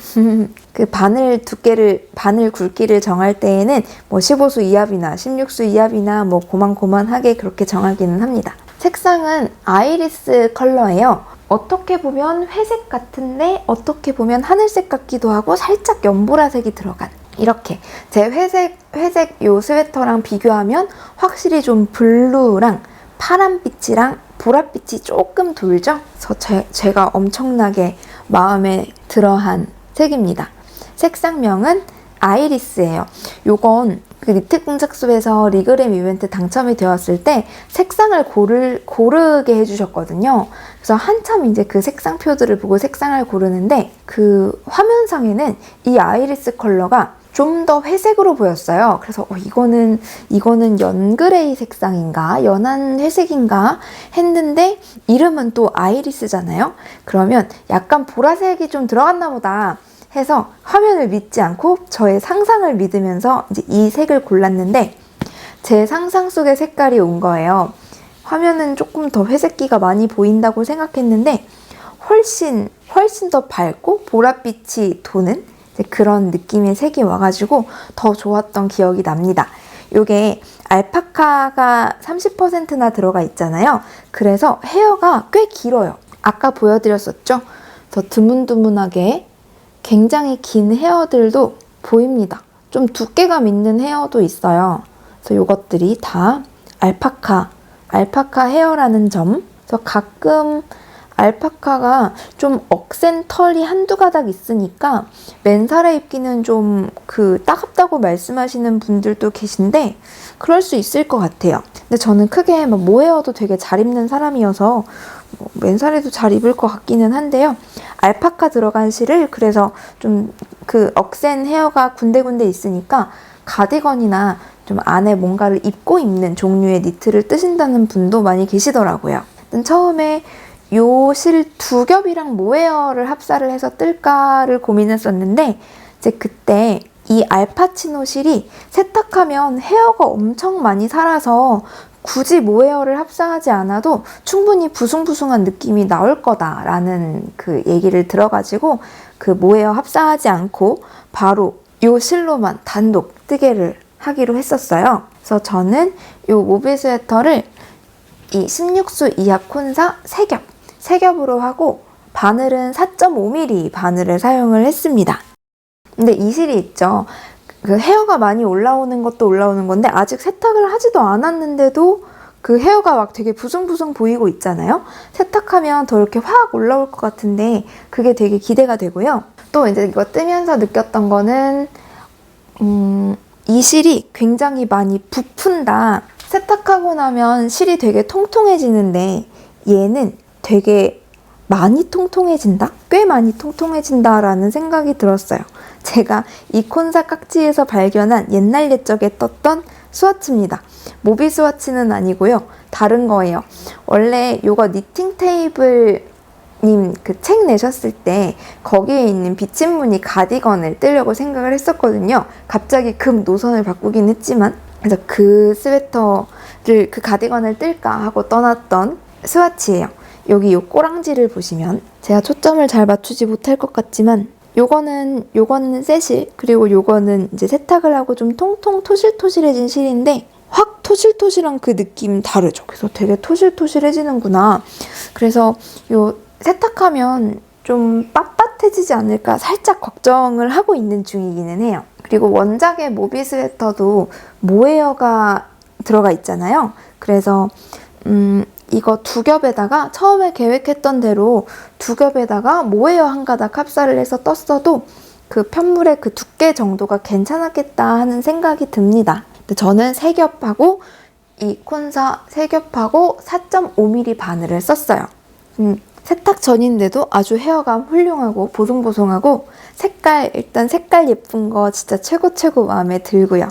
그 바늘 두께를, 바늘 굵기를 정할 때에는 뭐 15수 이합이나 16수 이합이나 뭐 고만고만하게 그렇게 정하기는 합니다. 색상은 아이리스 컬러예요. 어떻게 보면 회색 같은데 어떻게 보면 하늘색 같기도 하고 살짝 연보라색이 들어간, 이렇게 제 회색 요 스웨터랑 비교하면 확실히 좀 블루랑 파란빛이랑 보랏빛이 조금 돌죠? 그래서 제가 엄청나게 마음에 들어한 색입니다. 색상명은 아이리스예요. 요건 그 니트 공작소에서 리그램 이벤트 당첨이 되었을 때 색상을 고르게 해주셨거든요. 그래서 한참 이제 그 색상표들을 보고 색상을 고르는데 그 화면상에는 이 아이리스 컬러가 좀 더 회색으로 보였어요. 그래서 이거는 연그레이 색상인가? 연한 회색인가? 했는데 이름은 또 아이리스잖아요. 그러면 약간 보라색이 좀 들어갔나 보다 해서 화면을 믿지 않고 저의 상상을 믿으면서 이제 이 색을 골랐는데 제 상상 속의 색깔이 온 거예요. 화면은 조금 더 회색기가 많이 보인다고 생각했는데 훨씬 더 밝고 보랏빛이 도는 그런 느낌의 색이 와가지고 더 좋았던 기억이 납니다. 요게 알파카가 30%나 들어가 있잖아요. 그래서 헤어가 꽤 길어요. 아까 보여드렸었죠? 더 드문드문하게 굉장히 긴 헤어들도 보입니다. 좀 두께감 있는 헤어도 있어요. 그래서 요것들이 다 알파카 헤어라는 점. 그래서 가끔 알파카가 좀 억센 털이 한두 가닥 있으니까 맨살에 입기는 좀 따갑다고 말씀하시는 분들도 계신데 그럴 수 있을 것 같아요. 근데 저는 크게 모헤어도 되게 잘 입는 사람이어서 맨살에도 잘 입을 것 같기는 한데요. 알파카 들어간 실을 그래서 좀 그 억센 헤어가 군데군데 있으니까 가디건이나 좀 안에 뭔가를 입고 입는 종류의 니트를 뜨신다는 분도 많이 계시더라고요. 처음에 요 실 두 겹이랑 모헤어를 합사를 해서 뜰까를 고민했었는데 이제 그때 이 알파치노 실이 세탁하면 헤어가 엄청 많이 살아서 굳이 모헤어를 합사하지 않아도 충분히 부숭부숭한 느낌이 나올 거다라는 그 얘기를 들어가지고 그 모헤어 합사하지 않고 바로 요 실로만 단독 뜨개를 하기로 했었어요. 그래서 저는 요 모비 스웨터를 이 16수 이합 콘사 3겹으로 하고 바늘은 4.5mm 바늘을 사용을 했습니다. 근데 이 실이 있죠. 그 헤어가 많이 올라오는 것도 올라오는 건데 아직 세탁을 하지도 않았는데도 그 헤어가 막 되게 부숭부숭 보이고 있잖아요. 세탁하면 더 이렇게 확 올라올 것 같은데 그게 되게 기대가 되고요. 또 이제 이거 뜨면서 느꼈던 거는 이 실이 굉장히 많이 부푼다. 세탁하고 나면 실이 되게 통통해지는데 얘는 되게 많이 통통해진다? 꽤 많이 통통해진다라는 생각이 들었어요. 제가 이 콘사 깍지에서 발견한 옛날 옛적에 떴던 스와치입니다. 모비 스와치는 아니고요. 다른 거예요. 원래 요거 니팅 테이블 님 그 책 내셨을 때 거기에 있는 비침무늬 가디건을 뜨려고 생각을 했었거든요. 갑자기 급 노선을 바꾸긴 했지만 그래서 그 스웨터를 그 가디건을 뜰까 하고 떠났던 스와치예요. 여기 요 꼬랑지를 보시면 제가 초점을 잘 맞추지 못할 것 같지만 요거는 새 실, 그리고 요거는 이제 세탁을 하고 좀 통통 토실토실해진 실인데 확 토실토실한 그 느낌 다르죠. 그래서 되게 토실토실해지는구나. 그래서 요 세탁하면 좀 빳빳해지지 않을까 살짝 걱정을 하고 있는 중이기는 해요. 그리고 원작의 모비 스웨터도 모헤어가 들어가 있잖아요. 그래서 이거 두 겹에다가 처음에 계획했던 대로 두 겹에다가 모헤어 한 가닥 합사를 해서 떴어도 그 편물의 그 두께 정도가 괜찮았겠다 하는 생각이 듭니다. 근데 저는 3겹하고 이 콘사 3겹하고 4.5mm 바늘을 썼어요. 세탁 전인데도 아주 헤어감 훌륭하고 보송보송하고 일단 색깔 예쁜 거 진짜 최고 마음에 들고요.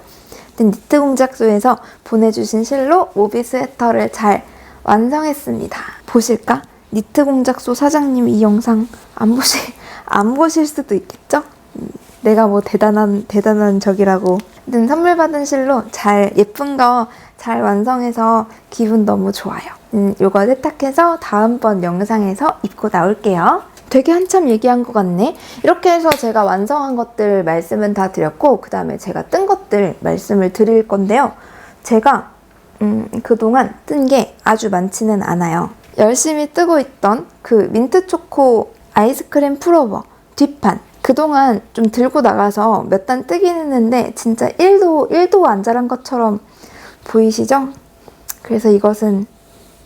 니트 공작소에서 보내주신 실로 모비 스웨터를 잘 완성했습니다. 보실까? 니트 공작소 사장님 이 영상 안 보실 수도 있겠죠? 내가 뭐 대단한 적이라고 선물 받은 실로 잘 예쁜 거 잘 완성해서 기분 너무 좋아요. 요거 세탁해서 다음번 영상에서 입고 나올게요. 되게 한참 얘기한 것 같네. 이렇게 해서 제가 완성한 것들 말씀은 다 드렸고, 그 다음에 제가 뜬 것들 말씀을 드릴 건데요. 제가 그동안 뜬 게 아주 많지는 않아요. 열심히 뜨고 있던 그 민트초코 아이스크림 풀오버 뒷판, 그동안 좀 들고 나가서 몇 단 뜨긴 했는데 진짜 1도 안 자란 것처럼 보이시죠? 그래서 이것은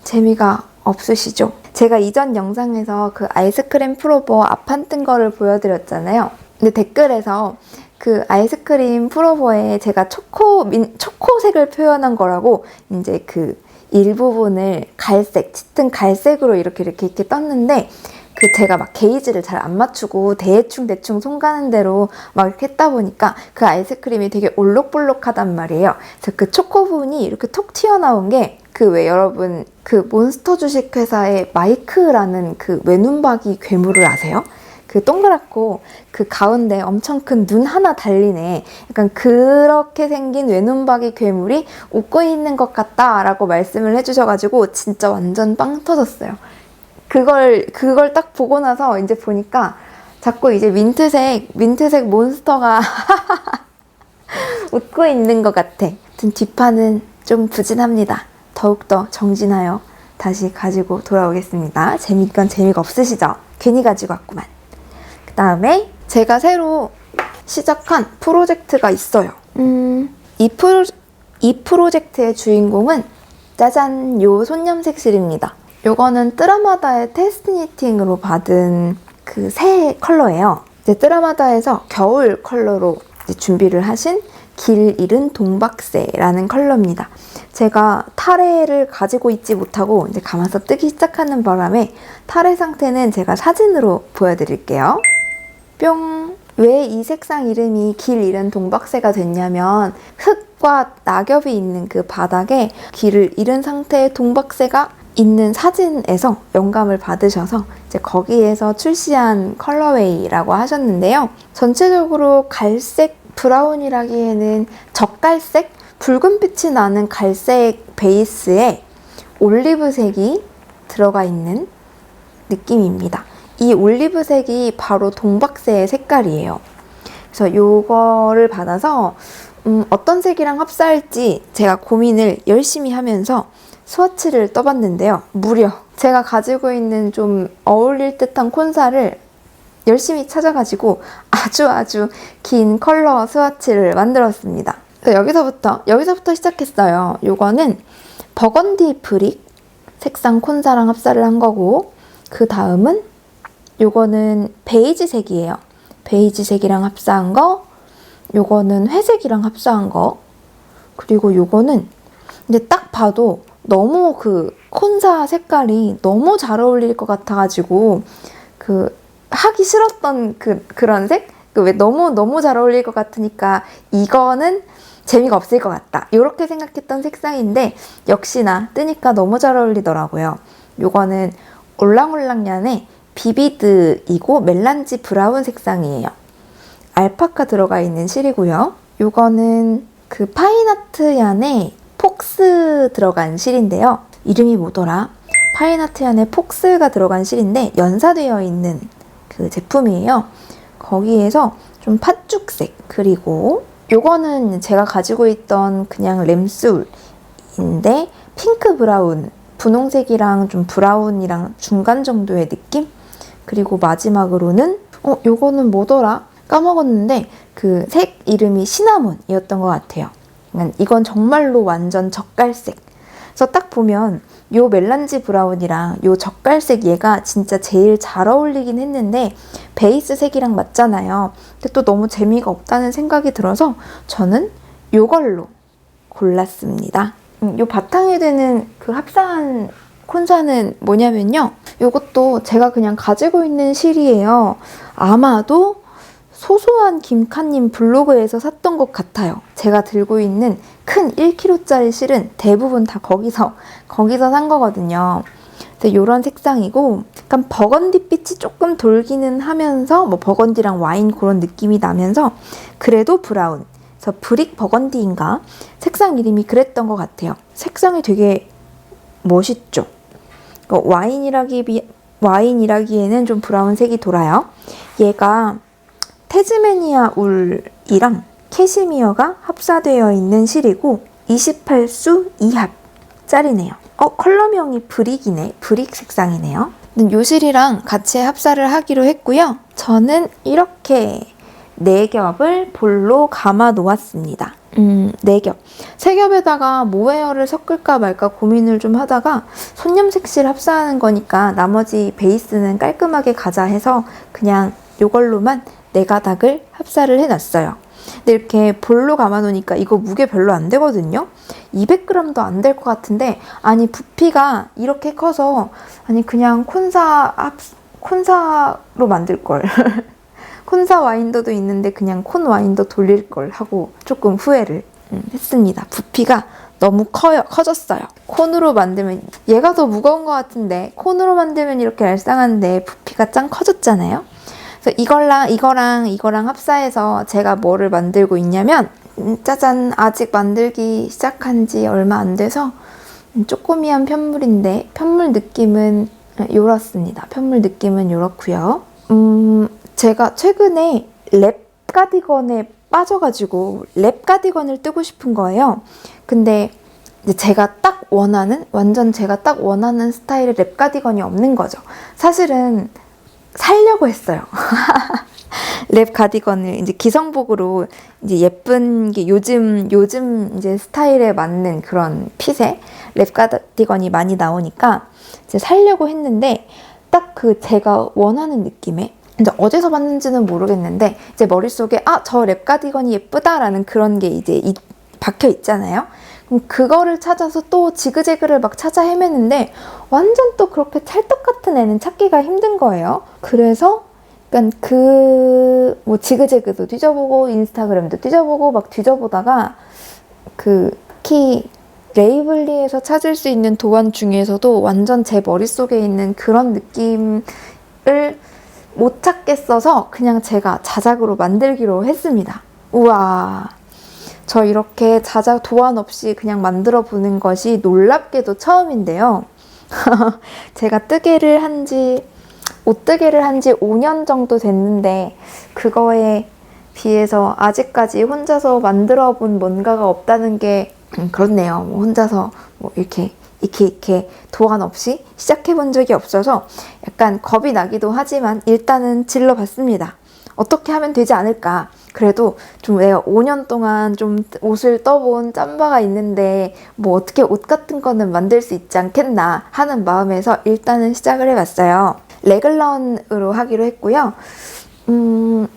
재미가 없으시죠? 제가 이전 영상에서 그 아이스크림 풀오버 앞판 뜬 거를 보여드렸잖아요. 근데 댓글에서 그 아이스크림 풀오버에 제가 초코색을 표현한 거라고 이제 그 일부분을 갈색, 짙은 갈색으로 이렇게 떴는데, 그 제가 막 게이지를 잘 안 맞추고 대충 손 가는 대로 막 이렇게 했다 보니까 그 아이스크림이 되게 올록볼록하단 말이에요. 그래서 그 초코 부분이 이렇게 톡 튀어나온 게, 그 왜 여러분 그 몬스터 주식회사의 마이크라는 그 외눈박이 괴물을 아세요? 그 동그랗고 그 가운데 엄청 큰 눈 하나 달리네. 약간 그렇게 생긴 외눈박이 괴물이 웃고 있는 것 같다 라고 말씀을 해주셔가지고 진짜 완전 빵 터졌어요. 그걸 딱 보고 나서 이제 보니까 자꾸 이제 민트색 몬스터가 웃고 있는 것 같아. 아무튼 뒷판은 좀 부진합니다. 더욱더 정진하여 다시 가지고 돌아오겠습니다. 재밌건 재미가 없으시죠? 괜히 가지고 왔구만. 그 다음에 제가 새로 시작한 프로젝트가 있어요. 이 프로젝트의 주인공은 짜잔, 요 손염색실입니다. 요거는 뜨라마다의 테스트 니팅으로 받은 그 새 컬러예요. 이제 뜨라마다에서 겨울 컬러로 이제 준비를 하신 길 잃은 동박새라는 컬러입니다. 제가 타레를 가지고 있지 못하고 이제 감아서 뜨기 시작하는 바람에 타레 상태는 제가 사진으로 보여드릴게요. 뿅! 왜 이 색상 이름이 길 잃은 동박새가 됐냐면, 흙과 낙엽이 있는 그 바닥에 길을 잃은 상태의 동박새가 있는 사진에서 영감을 받으셔서 이제 거기에서 출시한 컬러웨이라고 하셨는데요. 전체적으로 갈색 브라운이라기에는 적갈색? 붉은빛이 나는 갈색 베이스에 올리브색이 들어가 있는 느낌입니다. 이 올리브색이 바로 동박새의 색깔이에요. 그래서 요거를 받아서 어떤 색이랑 흡사할지 제가 고민을 열심히 하면서 스와치를 떠봤는데요. 무려 제가 가지고 있는 좀 어울릴 듯한 콘사를 열심히 찾아가지고 아주 긴 컬러 스와치를 만들었습니다. 여기서부터 시작했어요. 요거는 버건디 브릭 색상 콘사랑 흡사를 한 거고, 그 다음은 요거는 베이지색이에요. 베이지색이랑 흡사한 거, 요거는 회색이랑 흡사한 거, 그리고 요거는 이제 딱 봐도 너무 그 콘사 색깔이 너무 잘 어울릴 것 같아가지고 그 하기 싫었던 그런 색? 왜 너무 잘 어울릴 것 같으니까 이거는 재미가 없을 것 같다, 이렇게 생각했던 색상인데 역시나 뜨니까 너무 잘 어울리더라고요. 요거는 올랑올랑얀의 비비드이고 멜란지 브라운 색상이에요. 알파카 들어가 있는 실이고요. 요거는 그 파인아트얀의 폭스 들어간 실인데요. 이름이 뭐더라? 파인아트얀의 폭스가 들어간 실인데 연사되어 있는 그 제품이에요. 거기에서 좀 팥죽색, 그리고 요거는 제가 가지고 있던 그냥 램술인데 핑크 브라운, 분홍색이랑 좀 브라운이랑 중간 정도의 느낌? 그리고 마지막으로는 요거는 뭐더라? 까먹었는데 그 색 이름이 시나몬이었던 것 같아요. 이건 정말로 완전 젓갈색. 그래서 딱 보면 요 멜란지 브라운이랑 요 젓갈색 얘가 진짜 제일 잘 어울리긴 했는데 베이스 색이랑 맞잖아요. 근데 또 너무 재미가 없다는 생각이 들어서 저는 요걸로 골랐습니다. 요 바탕이 되는 그 합사한 콘사는 뭐냐면요. 요것도 제가 그냥 가지고 있는 실이에요. 아마도 소소한 김카님 블로그에서 샀던 것 같아요. 제가 들고 있는 큰 1kg짜리 실은 대부분 다 거기서 산 거거든요. 그래서 이런 색상이고 약간 버건디빛이 조금 돌기는 하면서 뭐 버건디랑 와인 그런 느낌이 나면서 그래도 브라운, 그래서 브릭 버건디인가? 색상 이름이 그랬던 것 같아요. 색상이 되게 멋있죠. 와인이라기에는 좀 브라운색이 돌아요. 얘가 태즈메니아 울이랑 캐시미어가 합사되어 있는 실이고 28수 2합짜리네요. 컬러명이 브릭이네. 브릭 색상이네요. 이 실이랑 같이 합사를 하기로 했고요. 저는 이렇게 4겹을 볼로 감아 놓았습니다. 4겹. 3겹에다가 모헤어를 섞을까 말까 고민을 좀 하다가 손염색실 합사하는 거니까 나머지 베이스는 깔끔하게 가자 해서 그냥 이걸로만 4가닥을 합사를 해놨어요. 근데 이렇게 볼로 감아놓으니까 이거 무게 별로 안 되거든요. 200g도 안 될 것 같은데 아니 부피가 이렇게 커서 아니 그냥 콘사로 만들걸. 콘사 와인더도 있는데 그냥 콘 와인더 돌릴걸 하고 조금 후회를 했습니다. 부피가 너무 커졌어요. 콘으로 만들면 얘가 더 무거운 것 같은데 콘으로 만들면 이렇게 얄쌍한데 부피가 짱 커졌잖아요. 그래서 이거랑 합사해서 제가 뭐를 만들고 있냐면 짜잔, 아직 만들기 시작한 지 얼마 안 돼서 쪼꼬미한 편물인데 편물 느낌은 요렇습니다. 편물 느낌은 요렇고요. 제가 최근에 랩 가디건에 빠져가지고 랩 가디건을 뜨고 싶은 거예요. 근데 이제 제가 딱 원하는 스타일의 랩 가디건이 없는 거죠. 사실은 살려고 했어요. 랩 가디건을 이제 기성복으로 이제 예쁜 게 요즘 이제 스타일에 맞는 그런 핏의 랩 가디건이 많이 나오니까 이제 살려고 했는데 딱 그 제가 원하는 느낌의 이제 어디서 봤는지는 모르겠는데 이제 머릿속에 저 랩 가디건이 예쁘다라는 그런 게 이제 박혀 있잖아요. 그럼 그거를 찾아서 또 지그재그를 막 찾아 헤매는데 완전 또 그렇게 찰떡 같은 애는 찾기가 힘든 거예요. 그래서 약간 뭐 지그재그도 뒤져보고 인스타그램도 뒤져보고 막 뒤져보다가 특히 레이블리에서 찾을 수 있는 도안 중에서도 완전 제 머릿속에 있는 그런 느낌을 못 찾겠어서 그냥 제가 자작으로 만들기로 했습니다. 우와, 저 이렇게 자작 도안 없이 그냥 만들어 보는 것이 놀랍게도 처음인데요. 제가 옷 뜨개를 한 지 5년 정도 됐는데 그거에 비해서 아직까지 혼자서 만들어 본 뭔가가 없다는 게 그렇네요. 혼자서 이렇게 도안 없이 시작해 본 적이 없어서 약간 겁이 나기도 하지만 일단은 질러봤습니다. 어떻게 하면 되지 않을까? 그래도 좀 내가 5년 동안 좀 옷을 떠본 짬바가 있는데 뭐 어떻게 옷 같은 거는 만들 수 있지 않겠나 하는 마음에서 일단은 시작을 해봤어요. 레글런으로 하기로 했고요.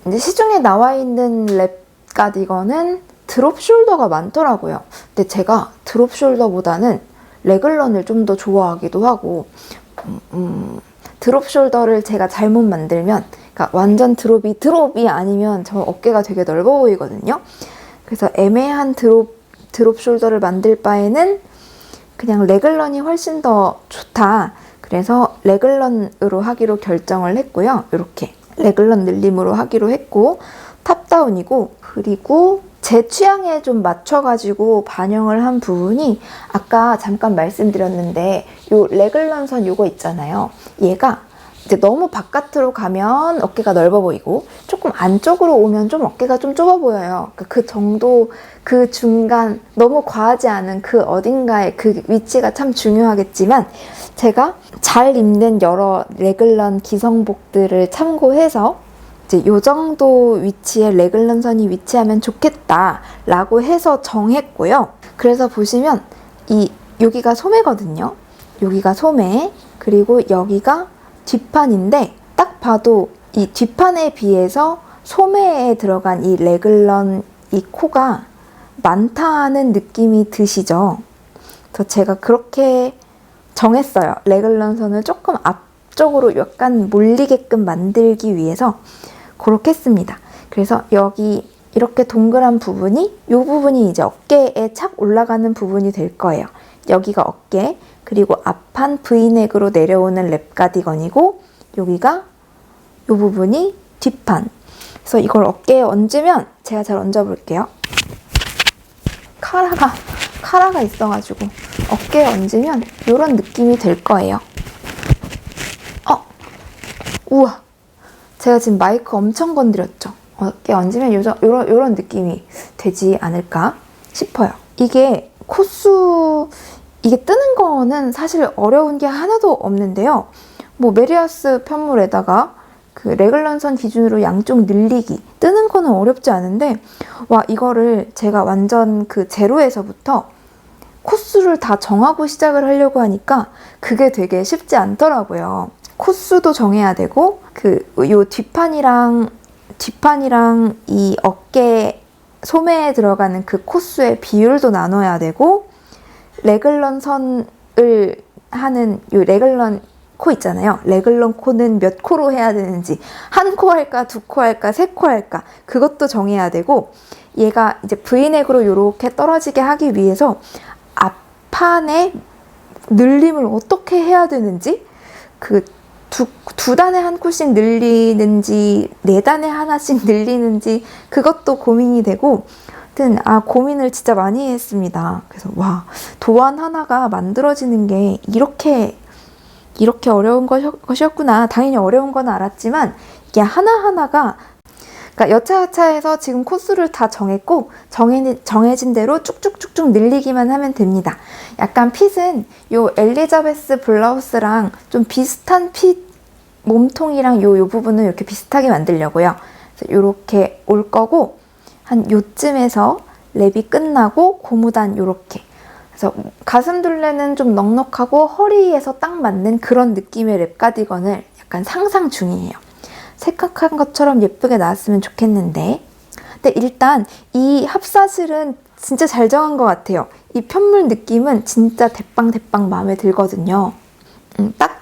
이제 시중에 나와 있는 랩 가디건은 드롭 숄더가 많더라고요. 근데 제가 드롭 숄더보다는 레글런을 좀 더 좋아하기도 하고 드롭 숄더를 제가 잘못 만들면 그러니까 완전 드롭이 아니면 저 어깨가 되게 넓어 보이거든요. 그래서 애매한 드롭 숄더를 만들 바에는 그냥 레글런이 훨씬 더 좋다. 그래서 레글런으로 하기로 결정을 했고요. 이렇게 레글런 늘림으로 하기로 했고 탑다운이고 그리고 제 취향에 좀 맞춰가지고 반영을 한 부분이 아까 잠깐 말씀드렸는데 요 레글런 선 요거 있잖아요. 얘가 이제 너무 바깥으로 가면 어깨가 넓어 보이고 조금 안쪽으로 오면 좀 어깨가 좀 좁아 보여요. 그 정도, 그 중간 너무 과하지 않은 그 어딘가의 그 위치가 참 중요하겠지만 제가 잘 입는 여러 레글런 기성복들을 참고해서 이제 요 정도 위치에 레글런 선이 위치하면 좋겠다 라고 해서 정했고요. 그래서 보시면 여기가 소매거든요. 여기가 소매, 그리고 여기가 뒷판인데 딱 봐도 이 뒷판에 비해서 소매에 들어간 이 레글런 이 코가 많다는 느낌이 드시죠? 그래서 제가 그렇게 정했어요. 레글런 선을 조금 앞쪽으로 약간 몰리게끔 만들기 위해서 그렇게 했습니다. 그래서 여기 이렇게 동그란 부분이 이 부분이 이제 어깨에 착 올라가는 부분이 될 거예요. 여기가 어깨, 그리고 앞판 V넥으로 내려오는 랩 가디건이고 여기가 이 부분이 뒷판. 그래서 이걸 어깨에 얹으면 제가 잘 얹어 볼게요. 카라가 있어가지고 어깨에 얹으면 이런 느낌이 될 거예요. 우와, 제가 지금 마이크 엄청 건드렸죠? 어깨에 얹으면 요런 느낌이 되지 않을까 싶어요. 이게 코수, 이게 뜨는 거는 사실 어려운 게 하나도 없는데요. 뭐 메리아스 편물에다가 그 레글런선 기준으로 양쪽 늘리기, 뜨는 거는 어렵지 않은데, 와, 이거를 제가 완전 그 제로에서부터 코수를 다 정하고 시작을 하려고 하니까 그게 되게 쉽지 않더라고요. 코수도 정해야 되고, 요 뒷판이랑 이 어깨 소매에 들어가는 그 코수의 비율도 나눠야 되고, 레글런 선을 하는 요 레글런 코 있잖아요. 레글런 코는 몇 코로 해야 되는지, 한 코 할까, 두 코 할까, 세 코 할까, 그것도 정해야 되고, 얘가 이제 V넥으로 이렇게 떨어지게 하기 위해서 앞판의 늘림을 어떻게 해야 되는지, 두 단에 한 코씩 늘리는지, 네 단에 하나씩 늘리는지, 그것도 고민이 되고, 하여튼 고민을 진짜 많이 했습니다. 그래서 와, 도안 하나가 만들어지는 게 이렇게 어려운 것이었구나. 당연히 어려운 건 알았지만 이게 하나하나가, 그러니까 여차여차해서 지금 코스를 다 정했고, 정해진 대로 쭉쭉쭉쭉 늘리기만 하면 됩니다. 약간 핏은 요 엘리자베스 블라우스랑 좀 비슷한 핏 몸통이랑 요 부분은 이렇게 비슷하게 만들려고요. 그래서 요렇게 올 거고, 한 요쯤에서 랩이 끝나고 고무단 요렇게. 그래서 가슴 둘레는 좀 넉넉하고 허리에서 딱 맞는 그런 느낌의 랩 가디건을 약간 상상 중이에요. 색각한 것처럼 예쁘게 나왔으면 좋겠는데. 근데 일단 이 합사실은 진짜 잘 정한 것 같아요. 이 편물 느낌은 진짜 대빵 마음에 들거든요. 딱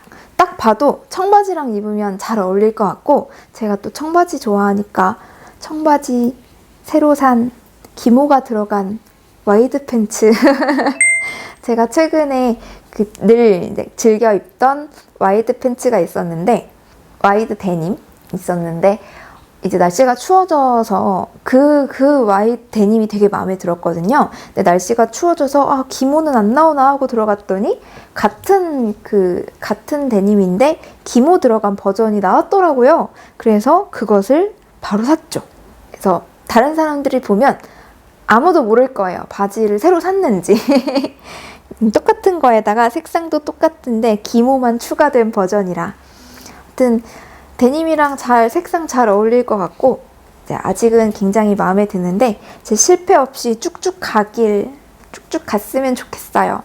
봐도 청바지랑 입으면 잘 어울릴 것 같고, 제가 또 청바지 좋아하니까 청바지 새로 산 기모가 들어간 와이드 팬츠 제가 최근에 늘 즐겨 입던 와이드 팬츠가 있었는데, 와이드 데님 있었는데, 이제 날씨가 추워져서 그 와이드 데님이 되게 마음에 들었거든요. 근데 날씨가 추워져서 기모는 안 나오나 하고 들어갔더니 같은 데님인데 기모 들어간 버전이 나왔더라고요. 그래서 그것을 바로 샀죠. 그래서 다른 사람들이 보면 아무도 모를 거예요. 바지를 새로 샀는지. 똑같은 거에다가 색상도 똑같은데 기모만 추가된 버전이라. 아무튼 데님이랑 색상 잘 어울릴 것 같고, 아직은 굉장히 마음에 드는데, 제 실패 없이 쭉쭉 갔으면 좋겠어요.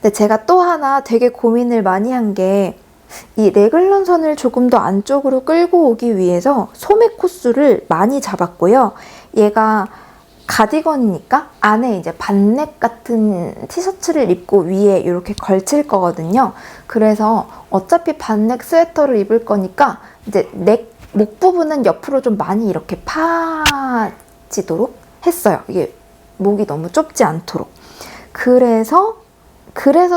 근데 제가 또 하나 되게 고민을 많이 한 게, 이 레글런 선을 조금 더 안쪽으로 끌고 오기 위해서 소매 코수를 많이 잡았고요. 얘가 가디건이니까 안에 이제 반넥 같은 티셔츠를 입고 위에 이렇게 걸칠 거거든요. 그래서 어차피 반넥 스웨터를 입을 거니까 이제 목 부분은 옆으로 좀 많이 이렇게 파지도록 했어요. 이게 목이 너무 좁지 않도록. 그래서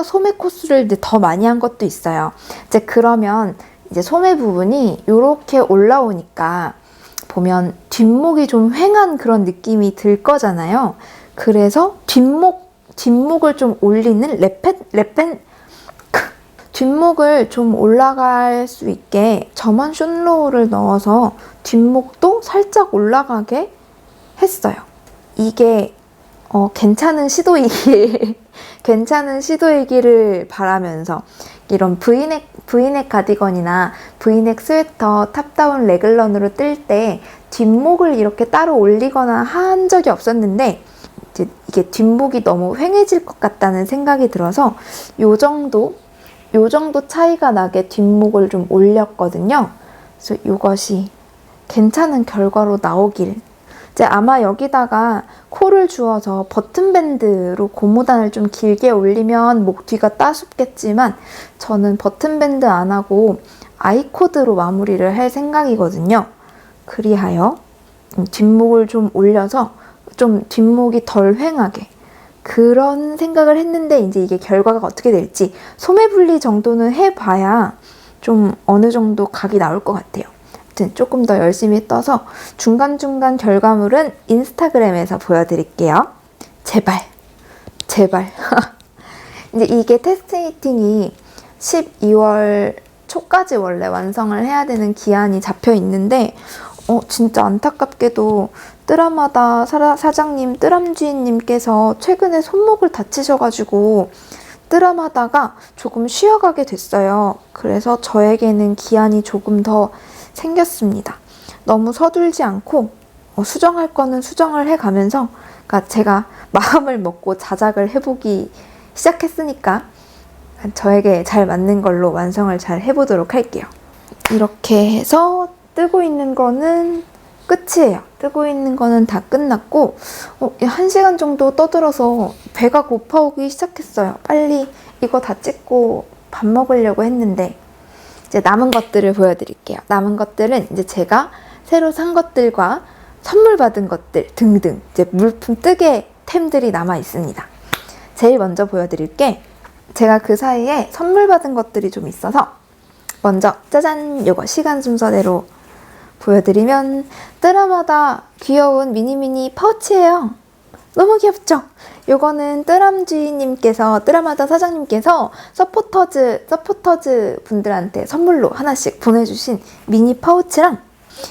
소매 코수를 이제 더 많이 한 것도 있어요. 이제 그러면 이제 소매 부분이 이렇게 올라오니까 보면 뒷목이 좀 휑한 그런 느낌이 들 거잖아요. 그래서 뒷목을 좀 올리는 뒷목을 좀 올라갈 수 있게 점원 숏로우를 넣어서 뒷목도 살짝 올라가게 했어요. 이게 괜찮은 시도이기를 바라면서 이런 브이넥 가디건이나 브이넥 스웨터 탑다운 레글런으로 뜰 때 뒷목을 이렇게 따로 올리거나 한 적이 없었는데, 이제 이게 뒷목이 너무 휑해질 것 같다는 생각이 들어서 요 정도 차이가 나게 뒷목을 좀 올렸거든요. 그래서 이것이 괜찮은 결과로 나오길. 이제 아마 여기다가 코를 주어서 버튼밴드로 고무단을 좀 길게 올리면 목 뒤가 따숩겠지만, 저는 버튼밴드 안 하고 아이코드로 마무리를 할 생각이거든요. 그리하여 뒷목을 좀 올려서 좀 뒷목이 덜 휑하게, 그런 생각을 했는데, 이제 이게 결과가 어떻게 될지 소매 분리 정도는 해봐야 좀 어느 정도 각이 나올 것 같아요. 아무튼 조금 더 열심히 떠서 중간중간 결과물은 인스타그램에서 보여드릴게요. 제발 제발. 이제 이게 테스팅이 12월 초까지 원래 완성을 해야 되는 기한이 잡혀 있는데 진짜 안타깝게도 뜨라마다 사장님, 뜨람주인님께서 최근에 손목을 다치셔가지고 뜨라마다가 조금 쉬어가게 됐어요. 그래서 저에게는 기한이 조금 더 생겼습니다. 너무 서둘지 않고 수정할 거는 수정을 해가면서, 그러니까 제가 마음을 먹고 자작을 해보기 시작했으니까 저에게 잘 맞는 걸로 완성을 잘 해보도록 할게요. 이렇게 해서 뜨고 있는 거는 끝이에요. 뜨고 있는 거는 다 끝났고 1시간 정도 떠들어서 배가 고파오기 시작했어요. 빨리 이거 다 찍고 밥 먹으려고 했는데 이제 남은 것들을 보여드릴게요. 남은 것들은 이제 제가 새로 산 것들과 선물 받은 것들 등등 이제 물품 뜨개 템들이 남아 있습니다. 제일 먼저 보여드릴 게, 제가 그 사이에 선물 받은 것들이 좀 있어서 먼저 짜잔, 요거 시간 순서대로 보여드리면 뜨라마다 귀여운 미니미니 파우치예요. 너무 귀엽죠? 요거는 뜨라마다 사장님께서 서포터즈 분들한테 선물로 하나씩 보내주신 미니 파우치랑,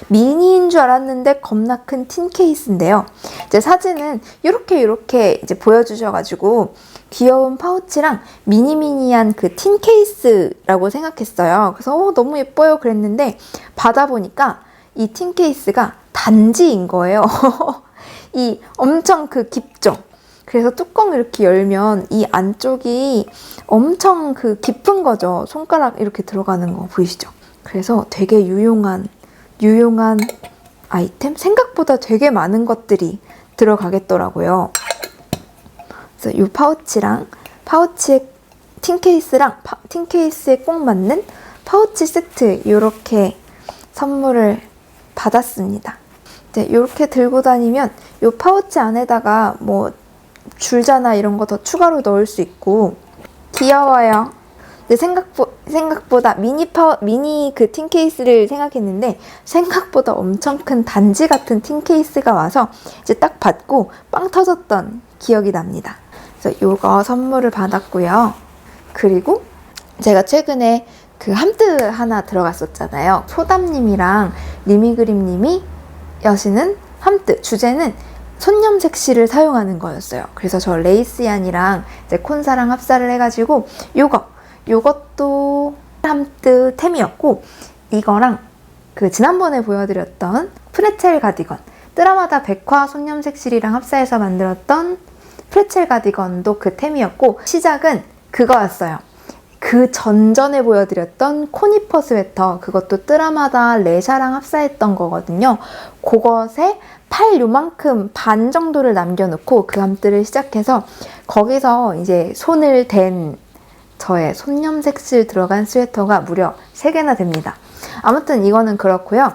미니인 줄 알았는데 겁나 큰 틴 케이스인데요. 이제 사진은 이렇게 이제 보여주셔가지고 귀여운 파우치랑 미니미니한 그 틴 케이스라고 생각했어요. 그래서 너무 예뻐요 그랬는데 받아보니까 이 틴 케이스가 단지인 거예요. 이 엄청 그 깊죠? 그래서 뚜껑 이렇게 열면 이 안쪽이 엄청 그 깊은 거죠. 손가락 이렇게 들어가는 거 보이시죠? 그래서 되게 유용한 아이템? 생각보다 되게 많은 것들이 들어가겠더라고요. 그래서 이 파우치랑 파우치에 틴케이스랑 틴케이스에 꼭 맞는 파우치 세트 이렇게 선물을 받았습니다. 이제 이렇게 들고 다니면 이 파우치 안에다가 뭐 줄자나 이런 거 더 추가로 넣을 수 있고 귀여워요. 근데 생각보다 미니 그 틴 케이스를 생각했는데 생각보다 엄청 큰 단지 같은 틴 케이스가 와서 이제 딱 받고 빵 터졌던 기억이 납니다. 그래서 요거 선물을 받았고요. 그리고 제가 최근에 그 함트 하나 들어갔었잖아요. 소담님이랑 리미그림님이 여시는 함트, 주제는 손염색시를 사용하는 거였어요. 그래서 저 레이스얀이랑 이제 콘사랑 합사를 해가지고 요것도 함트 템이었고, 이거랑 그 지난번에 보여드렸던 프레첼 가디건, 뜨라마다 백화 손염색실이랑 합사해서 만들었던 프레첼 가디건도 그 템이었고, 시작은 그거였어요. 그 전전에 보여드렸던 코니퍼 스웨터, 그것도 뜨라마다 레샤랑 합사했던 거거든요. 그것에 팔 요만큼 반 정도를 남겨놓고 그 함트를 시작해서 거기서 이제 손을 댄 저의 손염색실 들어간 스웨터가 무려 3개나 됩니다. 아무튼 이거는 그렇고요.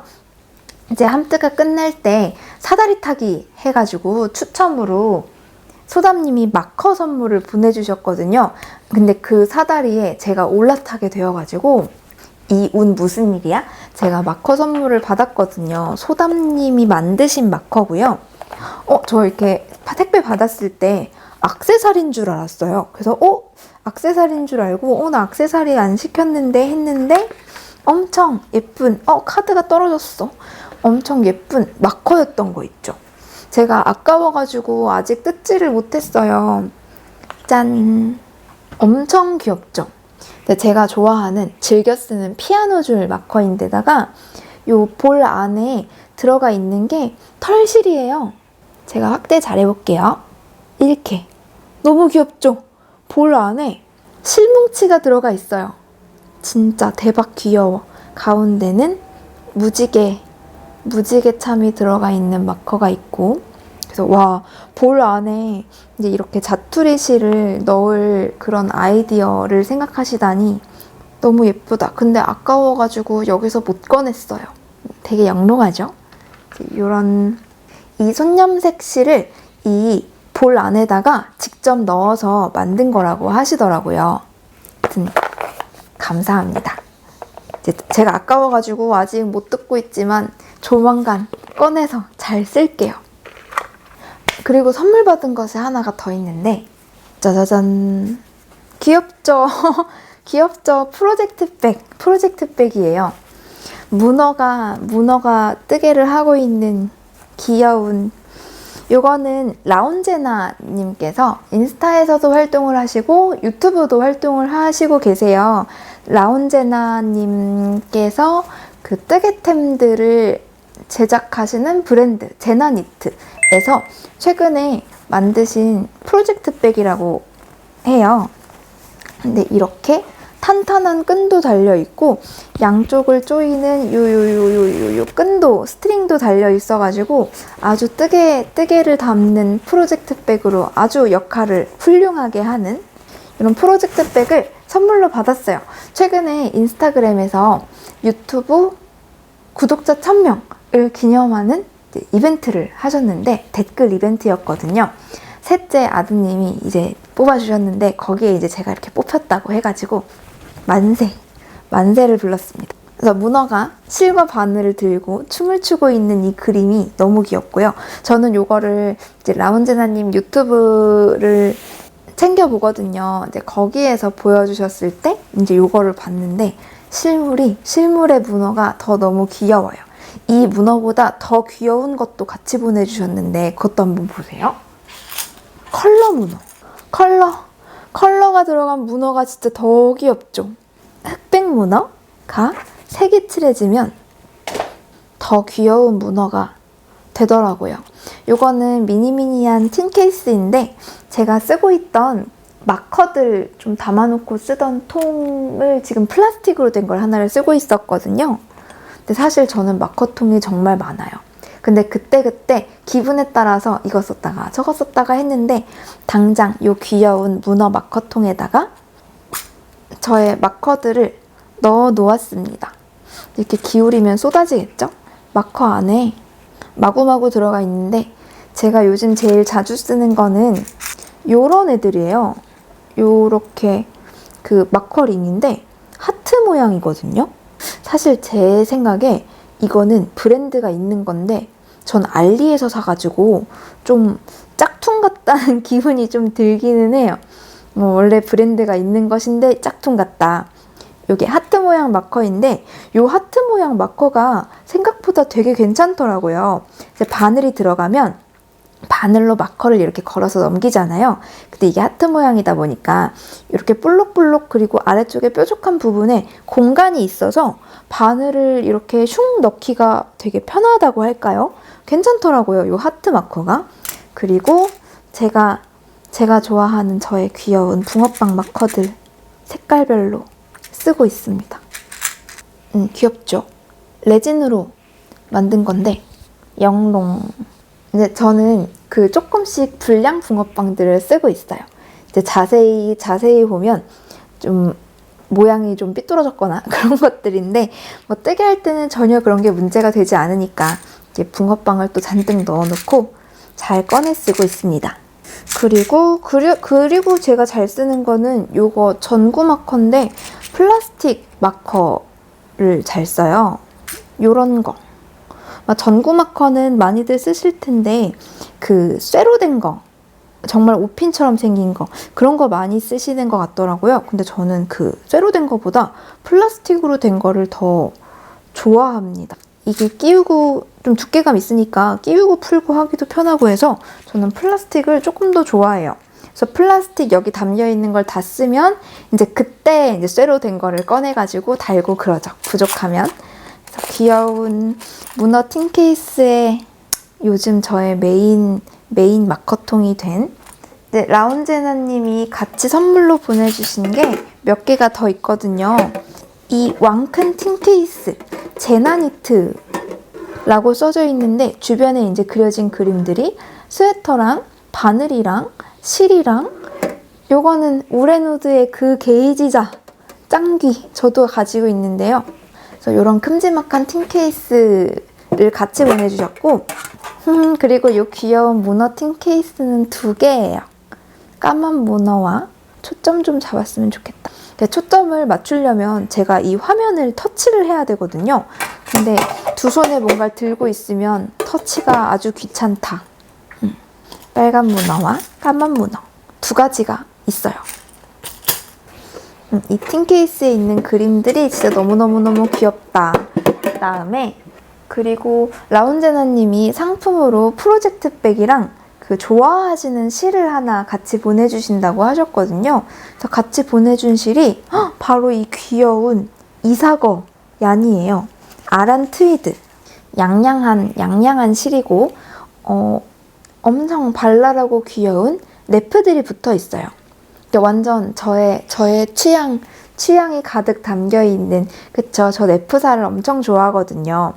이제 함트가 끝날 때 사다리 타기 해가지고 추첨으로 소담님이 마커 선물을 보내주셨거든요. 근데 그 사다리에 제가 올라타게 되어가지고 이 운 무슨 일이야? 제가 마커 선물을 받았거든요. 소담님이 만드신 마커고요. 저 이렇게 택배 받았을 때 액세서리인 줄 알았어요. 그래서 액세서리인 줄 알고 나 액세서리 안 시켰는데 했는데 엄청 예쁜 카드가 떨어졌어. 엄청 예쁜 마커였던 거 있죠. 제가 아까워가지고 아직 뜯지를 못했어요. 짠! 엄청 귀엽죠? 근데 제가 좋아하는, 즐겨 쓰는 피아노 줄 마커인데다가 요 볼 안에 들어가 있는 게 털실이에요. 제가 확대 잘 해볼게요. 이렇게. 너무 귀엽죠? 볼 안에 실뭉치가 들어가 있어요. 진짜 대박 귀여워. 가운데는 무지개 참이 들어가 있는 마커가 있고, 그래서 볼 안에 이제 이렇게 자투리 실을 넣을 그런 아이디어를 생각하시다니 너무 예쁘다. 근데 아까워가지고 여기서 못 꺼냈어요. 되게 영롱하죠? 이런 이 손염색 실을 이 볼 안에다가 직접 넣어서 만든 거라고 하시더라고요. 아무튼 감사합니다. 제가 아까워가지고 아직 못 뜯고 있지만 조만간 꺼내서 잘 쓸게요. 그리고 선물 받은 것이 하나가 더 있는데 짜자잔. 귀엽죠? 귀엽죠? 프로젝트백이에요. 문어가 뜨개를 하고 있는 귀여운, 요거는 라운제나 님께서 인스타에서도 활동을 하시고 유튜브도 활동을 하시고 계세요. 라운제나 님께서 그 뜨개템들을 제작하시는 브랜드 제나니트에서 최근에 만드신 프로젝트백이라고 해요. 근데 이렇게 탄탄한 끈도 달려있고 양쪽을 조이는 요 끈도 스트링도 달려있어가지고 아주 뜨개를 담는 프로젝트백으로 아주 역할을 훌륭하게 하는 이런 프로젝트백을 선물로 받았어요. 최근에 인스타그램에서 유튜브 구독자 1000명을 기념하는 이벤트를 하셨는데 댓글 이벤트였거든요. 셋째 아드님이 이제 뽑아주셨는데 거기에 이제 제가 이렇게 뽑혔다고 해가지고 만세를 불렀습니다. 그래서 문어가 실과 바늘을 들고 춤을 추고 있는 이 그림이 너무 귀엽고요. 저는 요거를 이제 라운제나님 유튜브를 챙겨보거든요. 이제 거기에서 보여주셨을 때 이제 요거를 봤는데 실물의 문어가 더 너무 귀여워요. 이 문어보다 더 귀여운 것도 같이 보내주셨는데 그것도 한번 보세요. 컬러 문어. 컬러가 들어간 문어가 진짜 더 귀엽죠. 흑백 문어가 색이 칠해지면 더 귀여운 문어가 되더라고요. 요거는 미니미니한 틴 케이스인데 제가 쓰고 있던 마커들 좀 담아놓고 쓰던 통을 지금 플라스틱으로 된 걸 하나를 쓰고 있었거든요. 근데 사실 저는 마커통이 정말 많아요. 근데 그때 기분에 따라서 이거 썼다가 저거 썼다가 했는데 당장 요 귀여운 문어 마커통에다가 저의 마커들을 넣어 놓았습니다. 이렇게 기울이면 쏟아지겠죠? 마커 안에 마구마구 들어가 있는데 제가 요즘 제일 자주 쓰는 거는 요런 애들이에요. 요렇게 그 마커링인데 하트 모양이거든요. 사실 제 생각에 이거는 브랜드가 있는 건데 전 알리에서 사가지고 좀 짝퉁 같다는 기분이 좀 들기는 해요. 원래 브랜드가 있는 것인데 짝퉁 같다. 이게 하트 모양 마커인데 이 하트 모양 마커가 생각보다 되게 괜찮더라고요. 이제 바늘이 들어가면 바늘로 마커를 이렇게 걸어서 넘기잖아요. 근데 이게 하트 모양이다 보니까 이렇게 볼록볼록 그리고 아래쪽에 뾰족한 부분에 공간이 있어서 바늘을 이렇게 슝 넣기가 되게 편하다고 할까요? 괜찮더라고요. 이 하트 마커가. 그리고 제가 좋아하는 저의 귀여운 붕어빵 마커들 색깔별로 쓰고 있습니다. 귀엽죠? 레진으로 만든 건데 영롱. 이제 저는 그 조금씩 불량 붕어빵들을 쓰고 있어요. 이제 자세히 보면 좀 모양이 좀 삐뚤어졌거나 그런 것들인데 뭐 뜨게 할 때는 전혀 그런 게 문제가 되지 않으니까 이제 붕어빵을 또 잔뜩 넣어놓고 잘 꺼내 쓰고 있습니다. 그리고 제가 잘 쓰는 거는 요거 전구 마커인데 플라스틱 마커를 잘 써요. 요런 거. 전구 마커는 많이들 쓰실 텐데 그 쇠로 된 거, 정말 옷핀처럼 생긴 거, 그런 거 많이 쓰시는 것 같더라고요. 근데 저는 그 쇠로 된 거보다 플라스틱으로 된 거를 더 좋아합니다. 이게 끼우고 좀 두께감 있으니까 끼우고 풀고 하기도 편하고 해서 저는 플라스틱을 조금 더 좋아해요. 그래서 플라스틱 여기 담겨 있는 걸 다 쓰면 이제 그때 이제 쇠로 된 거를 꺼내가지고 달고 그러죠. 부족하면. 그래서 귀여운 문어 틴 케이스에 요즘 저의 메인 마커통이 된 라운제나님이 같이 선물로 보내주신 게 몇 개가 더 있거든요. 이 왕큰 틴 케이스 제나니트라고 써져 있는데 주변에 이제 그려진 그림들이 스웨터랑 바늘이랑 실이랑 요거는 우레누드의 그 게이지자 짱귀 저도 가지고 있는데요. 그래서 요런 큼지막한 틴 케이스를 같이 보내주셨고 그리고 요 귀여운 문어 틴 케이스는 2개예요. 까만 문어와 초점 좀 잡았으면 좋겠다. 초점을 맞추려면 제가 이 화면을 터치를 해야 되거든요. 근데 두 손에 뭔가를 들고 있으면 터치가 아주 귀찮다. 빨간 문어와 까만 문어 두 가지가 있어요. 이 틴 케이스에 있는 그림들이 진짜 너무너무너무 귀엽다. 그 다음에 그리고 라운제나님이 상품으로 프로젝트 백이랑 그 좋아하시는 실을 하나 같이 보내주신다고 하셨거든요. 그래서 같이 보내준 실이 바로 이 귀여운 이사거 얀이에요. 아란 트위드. 양양한 실이고 엄청 발랄하고 귀여운 네프들이 붙어 있어요. 완전 저의 취향이 가득 담겨있는, 그쵸? 저 네프사를 엄청 좋아하거든요.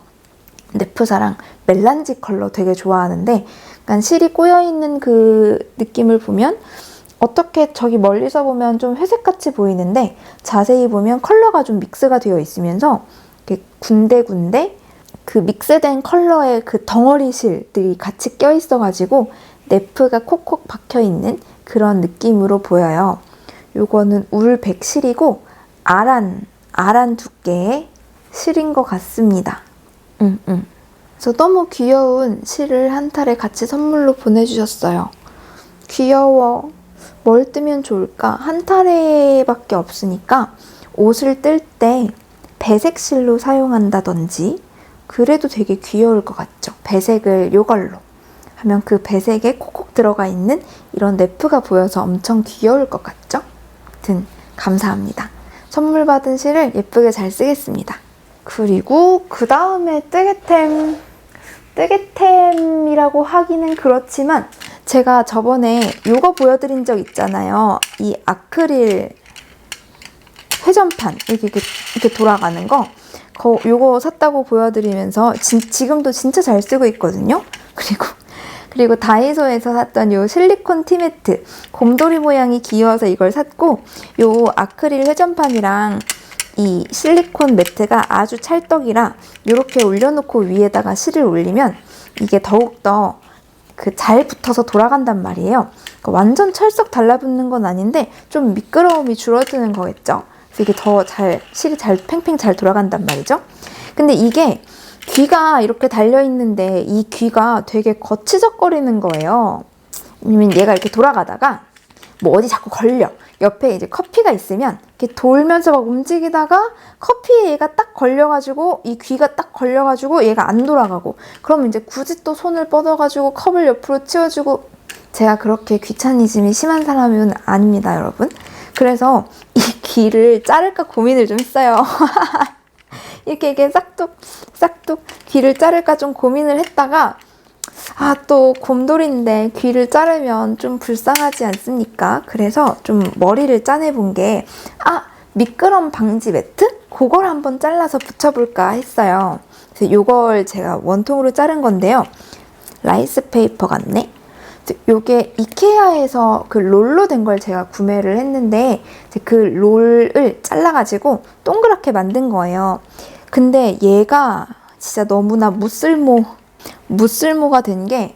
네프사랑 멜란지 컬러 되게 좋아하는데, 약간 실이 꼬여있는 그 느낌을 보면 어떻게 저기 멀리서 보면 좀 회색같이 보이는데 자세히 보면 컬러가 좀 믹스가 되어 있으면서 이렇게 군데군데 그 믹스된 컬러의 그 덩어리 실들이 같이 껴있어가지고 네프가 콕콕 박혀있는 그런 느낌으로 보여요. 요거는 울 백실이고 아란 두께의 실인 것 같습니다. 그래서 너무 귀여운 실을 한 탈에 같이 선물로 보내주셨어요. 귀여워. 뭘 뜨면 좋을까? 한 탈에밖에 없으니까 옷을 뜰 때 배색 실로 사용한다든지 그래도 되게 귀여울 것 같죠? 배색을 요걸로 하면 그 배색에 콕콕 들어가 있는 이런 네프가 보여서 엄청 귀여울 것 같죠? 아무튼 감사합니다. 선물 받은 실을 예쁘게 잘 쓰겠습니다. 그리고 그 다음에 뜨개템이라고 하기는 그렇지만 제가 저번에 요거 보여드린 적 있잖아요. 이 아크릴 회전판 이렇게 돌아가는 거 요거 샀다고 보여드리면서 지금도 진짜 잘 쓰고 있거든요. 그리고 다이소에서 샀던 요 실리콘 티매트 곰돌이 모양이 귀여워서 이걸 샀고, 요 아크릴 회전판이랑 이 실리콘 매트가 아주 찰떡이라 이렇게 올려놓고 위에다가 실을 올리면 이게 더욱더 잘 붙어서 돌아간단 말이에요. 그러니까 완전 철썩 달라붙는 건 아닌데 좀 미끄러움이 줄어드는 거겠죠. 그래서 이게 더 실이 팽팽 잘 돌아간단 말이죠. 근데 이게 귀가 이렇게 달려있는데 이 귀가 되게 거치적거리는 거예요. 왜냐면 얘가 이렇게 돌아가다가 뭐 어디 자꾸 걸려. 옆에 이제 커피가 있으면 이렇게 돌면서 막 움직이다가 커피에 얘가 딱 걸려가지고 이 귀가 딱 걸려가지고 얘가 안 돌아가고, 그러면 이제 굳이 또 손을 뻗어가지고 컵을 옆으로 치워주고, 제가 그렇게 귀차니즘이 심한 사람은 아닙니다, 여러분. 그래서 이 귀를 자를까 고민을 좀 했어요. 이렇게 싹둑 귀를 자를까 좀 고민을 했다가 또 곰돌이인데 귀를 자르면 좀 불쌍하지 않습니까? 그래서 좀 머리를 짜내본 게 미끄럼 방지 매트? 그걸 한번 잘라서 붙여볼까 했어요. 그래서 요걸 제가 원통으로 자른 건데요. 라이스 페이퍼 같네? 요게 이케아에서 그 롤로 된 걸 제가 구매를 했는데 그 롤을 잘라가지고 동그랗게 만든 거예요. 근데 얘가 진짜 너무나 무쓸모가 된 게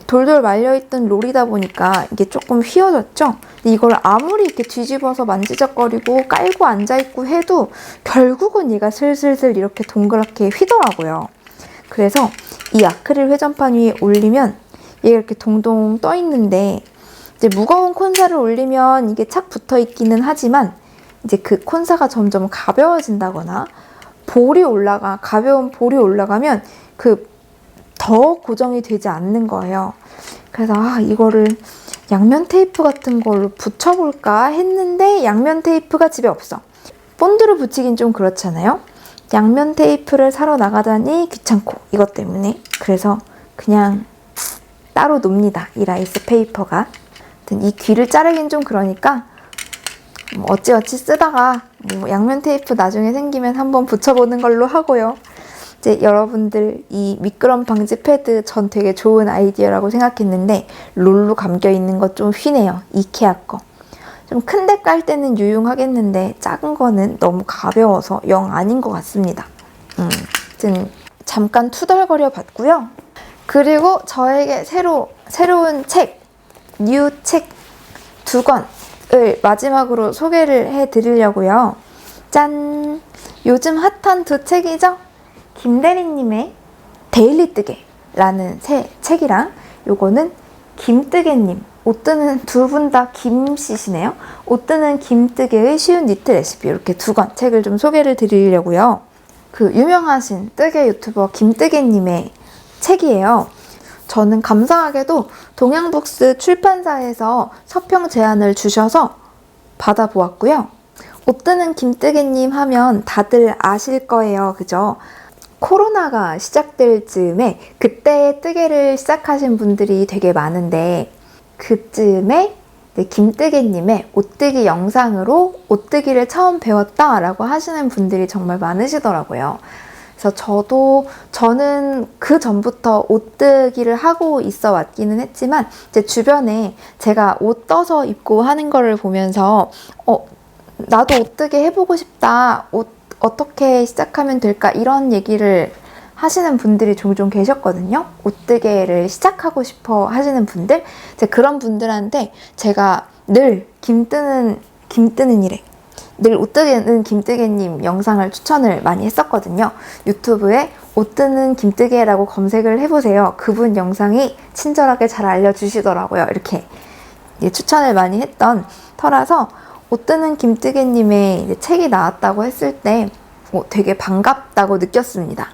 돌돌 말려있던 롤이다 보니까 이게 조금 휘어졌죠? 근데 이걸 아무리 이렇게 뒤집어서 만지작거리고 깔고 앉아있고 해도 결국은 얘가 슬슬슬 이렇게 동그랗게 휘더라고요. 그래서 이 아크릴 회전판 위에 올리면 얘가 이렇게 동동 떠 있는데, 이제 무거운 콘사를 올리면 이게 착 붙어 있기는 하지만 이제 그 콘사가 점점 가벼워진다거나 가벼운 볼이 올라가면 더 고정이 되지 않는 거예요. 그래서 이거를 양면 테이프 같은 걸로 붙여볼까 했는데 양면 테이프가 집에 없어. 본드로 붙이긴 좀 그렇잖아요. 양면 테이프를 사러 나가다니 귀찮고 이것 때문에. 그래서 그냥 따로 놉니다. 이 라이스 페이퍼가. 이 귀를 자르긴 좀 그러니까 어찌어찌 쓰다가 양면 테이프 나중에 생기면 한번 붙여보는 걸로 하고요. 이제 여러분들 이 미끄럼 방지 패드 전 되게 좋은 아이디어라고 생각했는데 롤로 감겨있는 거 좀 휘네요. 이케아 거. 좀 큰데 깔 때는 유용하겠는데 작은 거는 너무 가벼워서 영 아닌 것 같습니다. 아무튼 잠깐 투덜거려 봤고요. 그리고 저에게 새로운 책, 뉴 책 2권을 마지막으로 소개를 해드리려고요. 짠! 요즘 핫한 두 책이죠? 김대리님의 데일리 뜨개라는 새 책이랑 요거는 김뜨개님 옷뜨는 두 분 다 김씨시네요. 옷뜨는 김뜨개의 쉬운 니트 레시피 이렇게 두 권 책을 좀 소개를 드리려고요. 그 유명하신 뜨개 유튜버 김뜨개님의 책이에요. 저는 감사하게도 동양북스 출판사에서 서평 제안을 주셔서 받아보았고요. 옷뜨는 김뜨개님 하면 다들 아실 거예요. 그죠? 코로나가 시작될 즈음에 그때 뜨개를 시작하신 분들이 되게 많은데 그쯤에 김뜨개님의 옷뜨기 영상으로 옷뜨기를 처음 배웠다라고 하시는 분들이 정말 많으시더라고요. 그래서 저는 그 전부터 옷뜨기를 하고 있어 왔기는 했지만 제 주변에 제가 옷 떠서 입고 하는 거를 보면서 나도 옷뜨기 해보고 싶다. 옷 어떻게 시작하면 될까? 이런 얘기를 하시는 분들이 종종 계셨거든요. 옷뜨개를 시작하고 싶어 하시는 분들. 그런 분들한테 제가 늘 늘 옷뜨개는 김뜨개님 영상을 추천을 많이 했었거든요. 유튜브에 옷뜨는 김뜨개라고 검색을 해보세요. 그분 영상이 친절하게 잘 알려주시더라고요. 이렇게 추천을 많이 했던 터라서 옷뜨는 김뜨개님의 책이 나왔다고 했을 때 되게 반갑다고 느꼈습니다.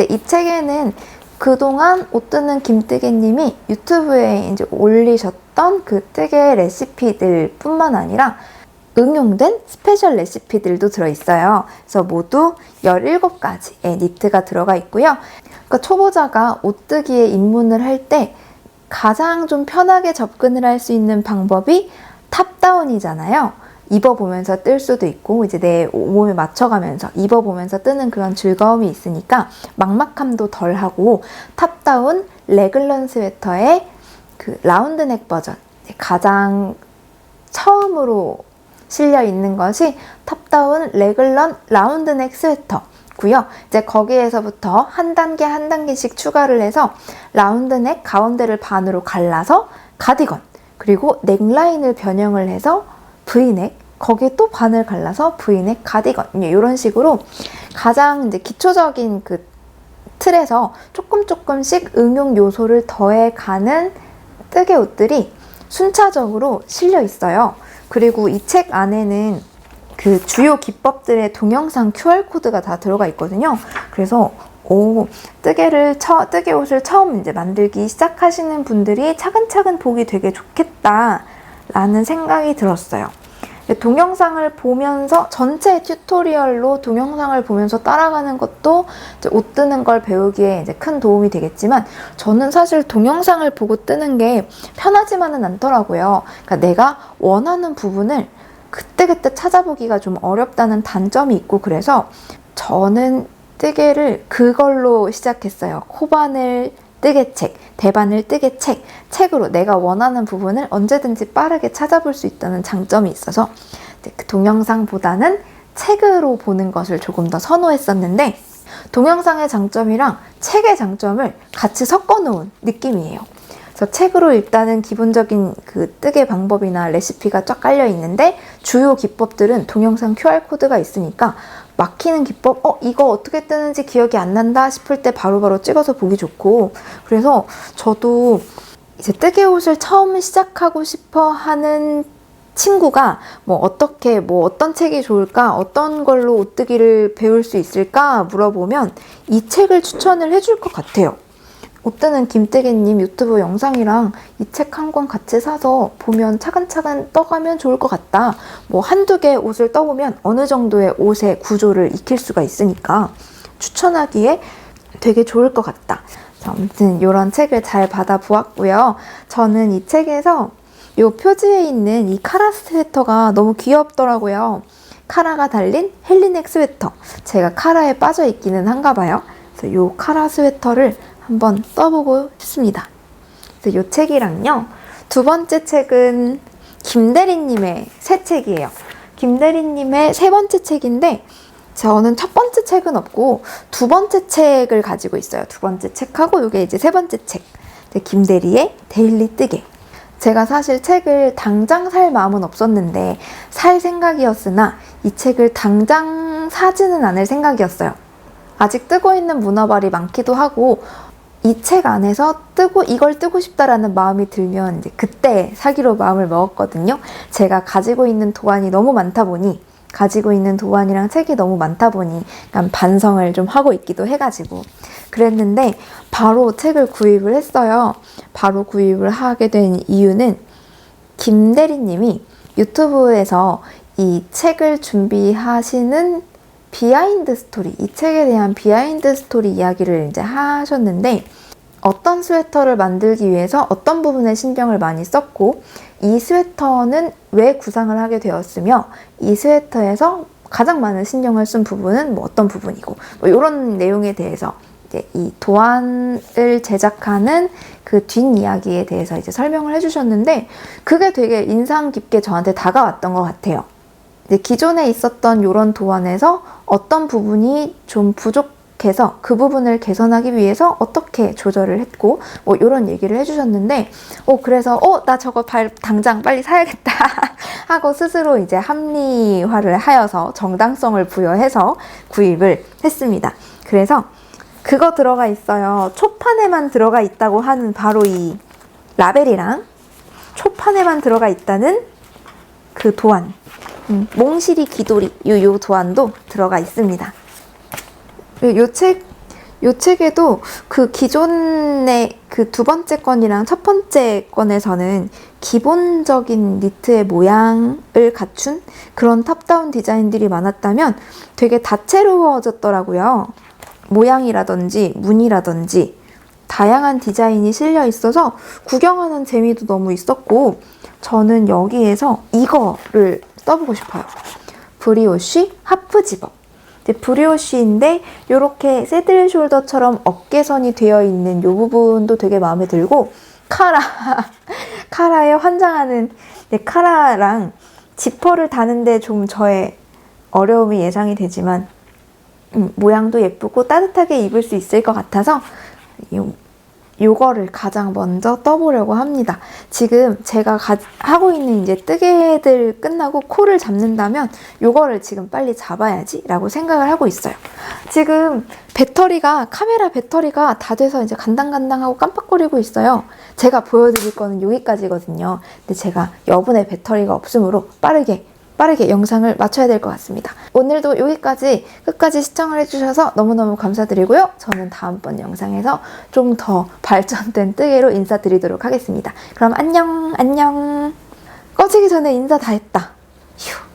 이 책에는 그동안 옷뜨는 김뜨개님이 유튜브에 이제 올리셨던 그 뜨개 레시피들 뿐만 아니라 응용된 스페셜 레시피들도 들어있어요. 그래서 모두 17가지의 니트가 들어가 있고요. 그러니까 초보자가 옷뜨기에 입문을 할 때 가장 좀 편하게 접근을 할 수 있는 방법이 탑다운이잖아요. 입어보면서 뜰 수도 있고 이제 내 몸에 맞춰가면서 입어보면서 뜨는 그런 즐거움이 있으니까 막막함도 덜하고 탑다운 레글런 스웨터의 그 라운드넥 버전 가장 처음으로 실려 있는 것이 탑다운 레글런 라운드넥 스웨터고요. 이제 거기에서부터 한 단계 한 단계씩 추가를 해서 라운드넥 가운데를 반으로 갈라서 가디건 그리고 넥라인을 변형을 해서 V넥, 거기에 또 반을 갈라서 V넥 가디건 이런 식으로 가장 이제 기초적인 그 틀에서 조금씩 응용 요소를 더해가는 뜨개 옷들이 순차적으로 실려 있어요. 그리고 이 책 안에는 그 주요 기법들의 동영상 QR코드가 다 들어가 있거든요. 그래서 뜨개 옷을 처음 이제 만들기 시작하시는 분들이 차근차근 보기 되게 좋겠다라는 생각이 들었어요. 동영상을 보면서 전체 튜토리얼로 동영상을 보면서 따라가는 것도 이제 옷 뜨는 걸 배우기에 이제 큰 도움이 되겠지만 저는 사실 동영상을 보고 뜨는 게 편하지만은 않더라고요. 그러니까 내가 원하는 부분을 그때그때 찾아보기가 좀 어렵다는 단점이 있고 그래서 저는 뜨개를 그걸로 시작했어요. 코바늘 뜨개책, 대바늘 뜨개책, 책으로 내가 원하는 부분을 언제든지 빠르게 찾아볼 수 있다는 장점이 있어서 그 동영상보다는 책으로 보는 것을 조금 더 선호했었는데 동영상의 장점이랑 책의 장점을 같이 섞어 놓은 느낌이에요. 그래서 책으로 일단은 기본적인 그 뜨개 방법이나 레시피가 쫙 깔려 있는데 주요 기법들은 동영상 QR코드가 있으니까 막히는 기법, 이거 어떻게 뜨는지 기억이 안 난다 싶을 때 바로바로 찍어서 보기 좋고 그래서 저도 이제 뜨개 옷을 처음 시작하고 싶어 하는 친구가 어떤 책이 좋을까, 어떤 걸로 옷뜨기를 배울 수 있을까 물어보면 이 책을 추천을 해줄 것 같아요. 옷뜨는 김뜨개님 유튜브 영상이랑 이 책 한 권 같이 사서 보면 차근차근 떠가면 좋을 것 같다. 한두 개 옷을 떠보면 어느 정도의 옷의 구조를 익힐 수가 있으니까 추천하기에 되게 좋을 것 같다. 아무튼 이런 책을 잘 받아보았고요. 저는 이 책에서 이 표지에 있는 이 카라 스웨터가 너무 귀엽더라고요. 카라가 달린 헬리넥 스웨터. 제가 카라에 빠져 있기는 한가 봐요. 그래서 이 카라 스웨터를 한번 떠보고 싶습니다. 그래서 이 책이랑요. 두 번째 책은 김대리님의 새 책이에요. 김대리님의 세 번째 책인데 저는 첫 번째 책은 없고 두 번째 책을 가지고 있어요. 두 번째 책하고 이게 이제 세 번째 책. 김대리의 데일리 뜨개. 제가 사실 책을 당장 살 마음은 없었는데 살 생각이었으나 이 책을 당장 사지는 않을 생각이었어요. 아직 뜨고 있는 문어발이 많기도 하고 이 책 안에서 이걸 뜨고 싶다라는 마음이 들면 이제 그때 사기로 마음을 먹었거든요. 제가 가지고 있는 도안이 너무 많다 보니, 가지고 있는 도안이랑 책이 너무 많다 보니 약간 반성을 좀 하고 있기도 해가지고 그랬는데 바로 책을 구입을 했어요. 바로 구입을 하게 된 이유는 김대리님이 유튜브에서 이 책을 준비하시는 비하인드 스토리, 이 책에 대한 비하인드 스토리 이야기를 이제 하셨는데 어떤 스웨터를 만들기 위해서 어떤 부분에 신경을 많이 썼고 이 스웨터는 왜 구상을 하게 되었으며 이 스웨터에서 가장 많은 신경을 쓴 부분은 뭐 어떤 부분이고 뭐 이런 내용에 대해서 이제 이 도안을 제작하는 그 뒷이야기에 대해서 이제 설명을 해주셨는데 그게 되게 인상 깊게 저한테 다가왔던 것 같아요. 기존에 있었던 이런 도안에서 어떤 부분이 좀 부족해서 그 부분을 개선하기 위해서 어떻게 조절을 했고 뭐 이런 얘기를 해주셨는데 그래서 나 저거 당장 빨리 사야겠다 하고 스스로 이제 합리화를 하여서 정당성을 부여해서 구입을 했습니다. 그래서 그거 들어가 있어요. 초판에만 들어가 있다고 하는 바로 이 라벨이랑 초판에만 들어가 있다는 그 도안, 몽실이 귀돌이 요 도안도 들어가 있습니다. 요 책에도 그 기존의 그 두 번째 건이랑 첫 번째 건에서는 기본적인 니트의 모양을 갖춘 그런 탑다운 디자인들이 많았다면 되게 다채로워졌더라고요. 모양이라든지 무늬라든지 다양한 디자인이 실려 있어서 구경하는 재미도 너무 있었고 저는 여기에서 이거를 써보고 싶어요. 브리오쉬 하프 집업. 브리오쉬인데 이렇게 새들 숄더처럼 어깨선이 되어 있는 이 부분도 되게 마음에 들고 카라에 환장하는 카라랑 지퍼를 다는데 좀 저의 어려움이 예상이 되지만 모양도 예쁘고 따뜻하게 입을 수 있을 것 같아서 요거를 가장 먼저 떠보려고 합니다. 지금 제가 하고 있는 이제 뜨개들 끝나고 코를 잡는다면 요거를 지금 빨리 잡아야지 라고 생각을 하고 있어요. 지금 카메라 배터리가 다 돼서 이제 간당간당하고 깜빡거리고 있어요. 제가 보여드릴 거는 여기까지거든요. 근데 제가 여분의 배터리가 없으므로 빠르게 영상을 마쳐야 될 것 같습니다. 오늘도 여기까지 끝까지 시청을 해주셔서 너무너무 감사드리고요. 저는 다음번 영상에서 좀 더 발전된 뜨개로 인사드리도록 하겠습니다. 그럼 안녕. 꺼지기 전에 인사 다 했다. 휴.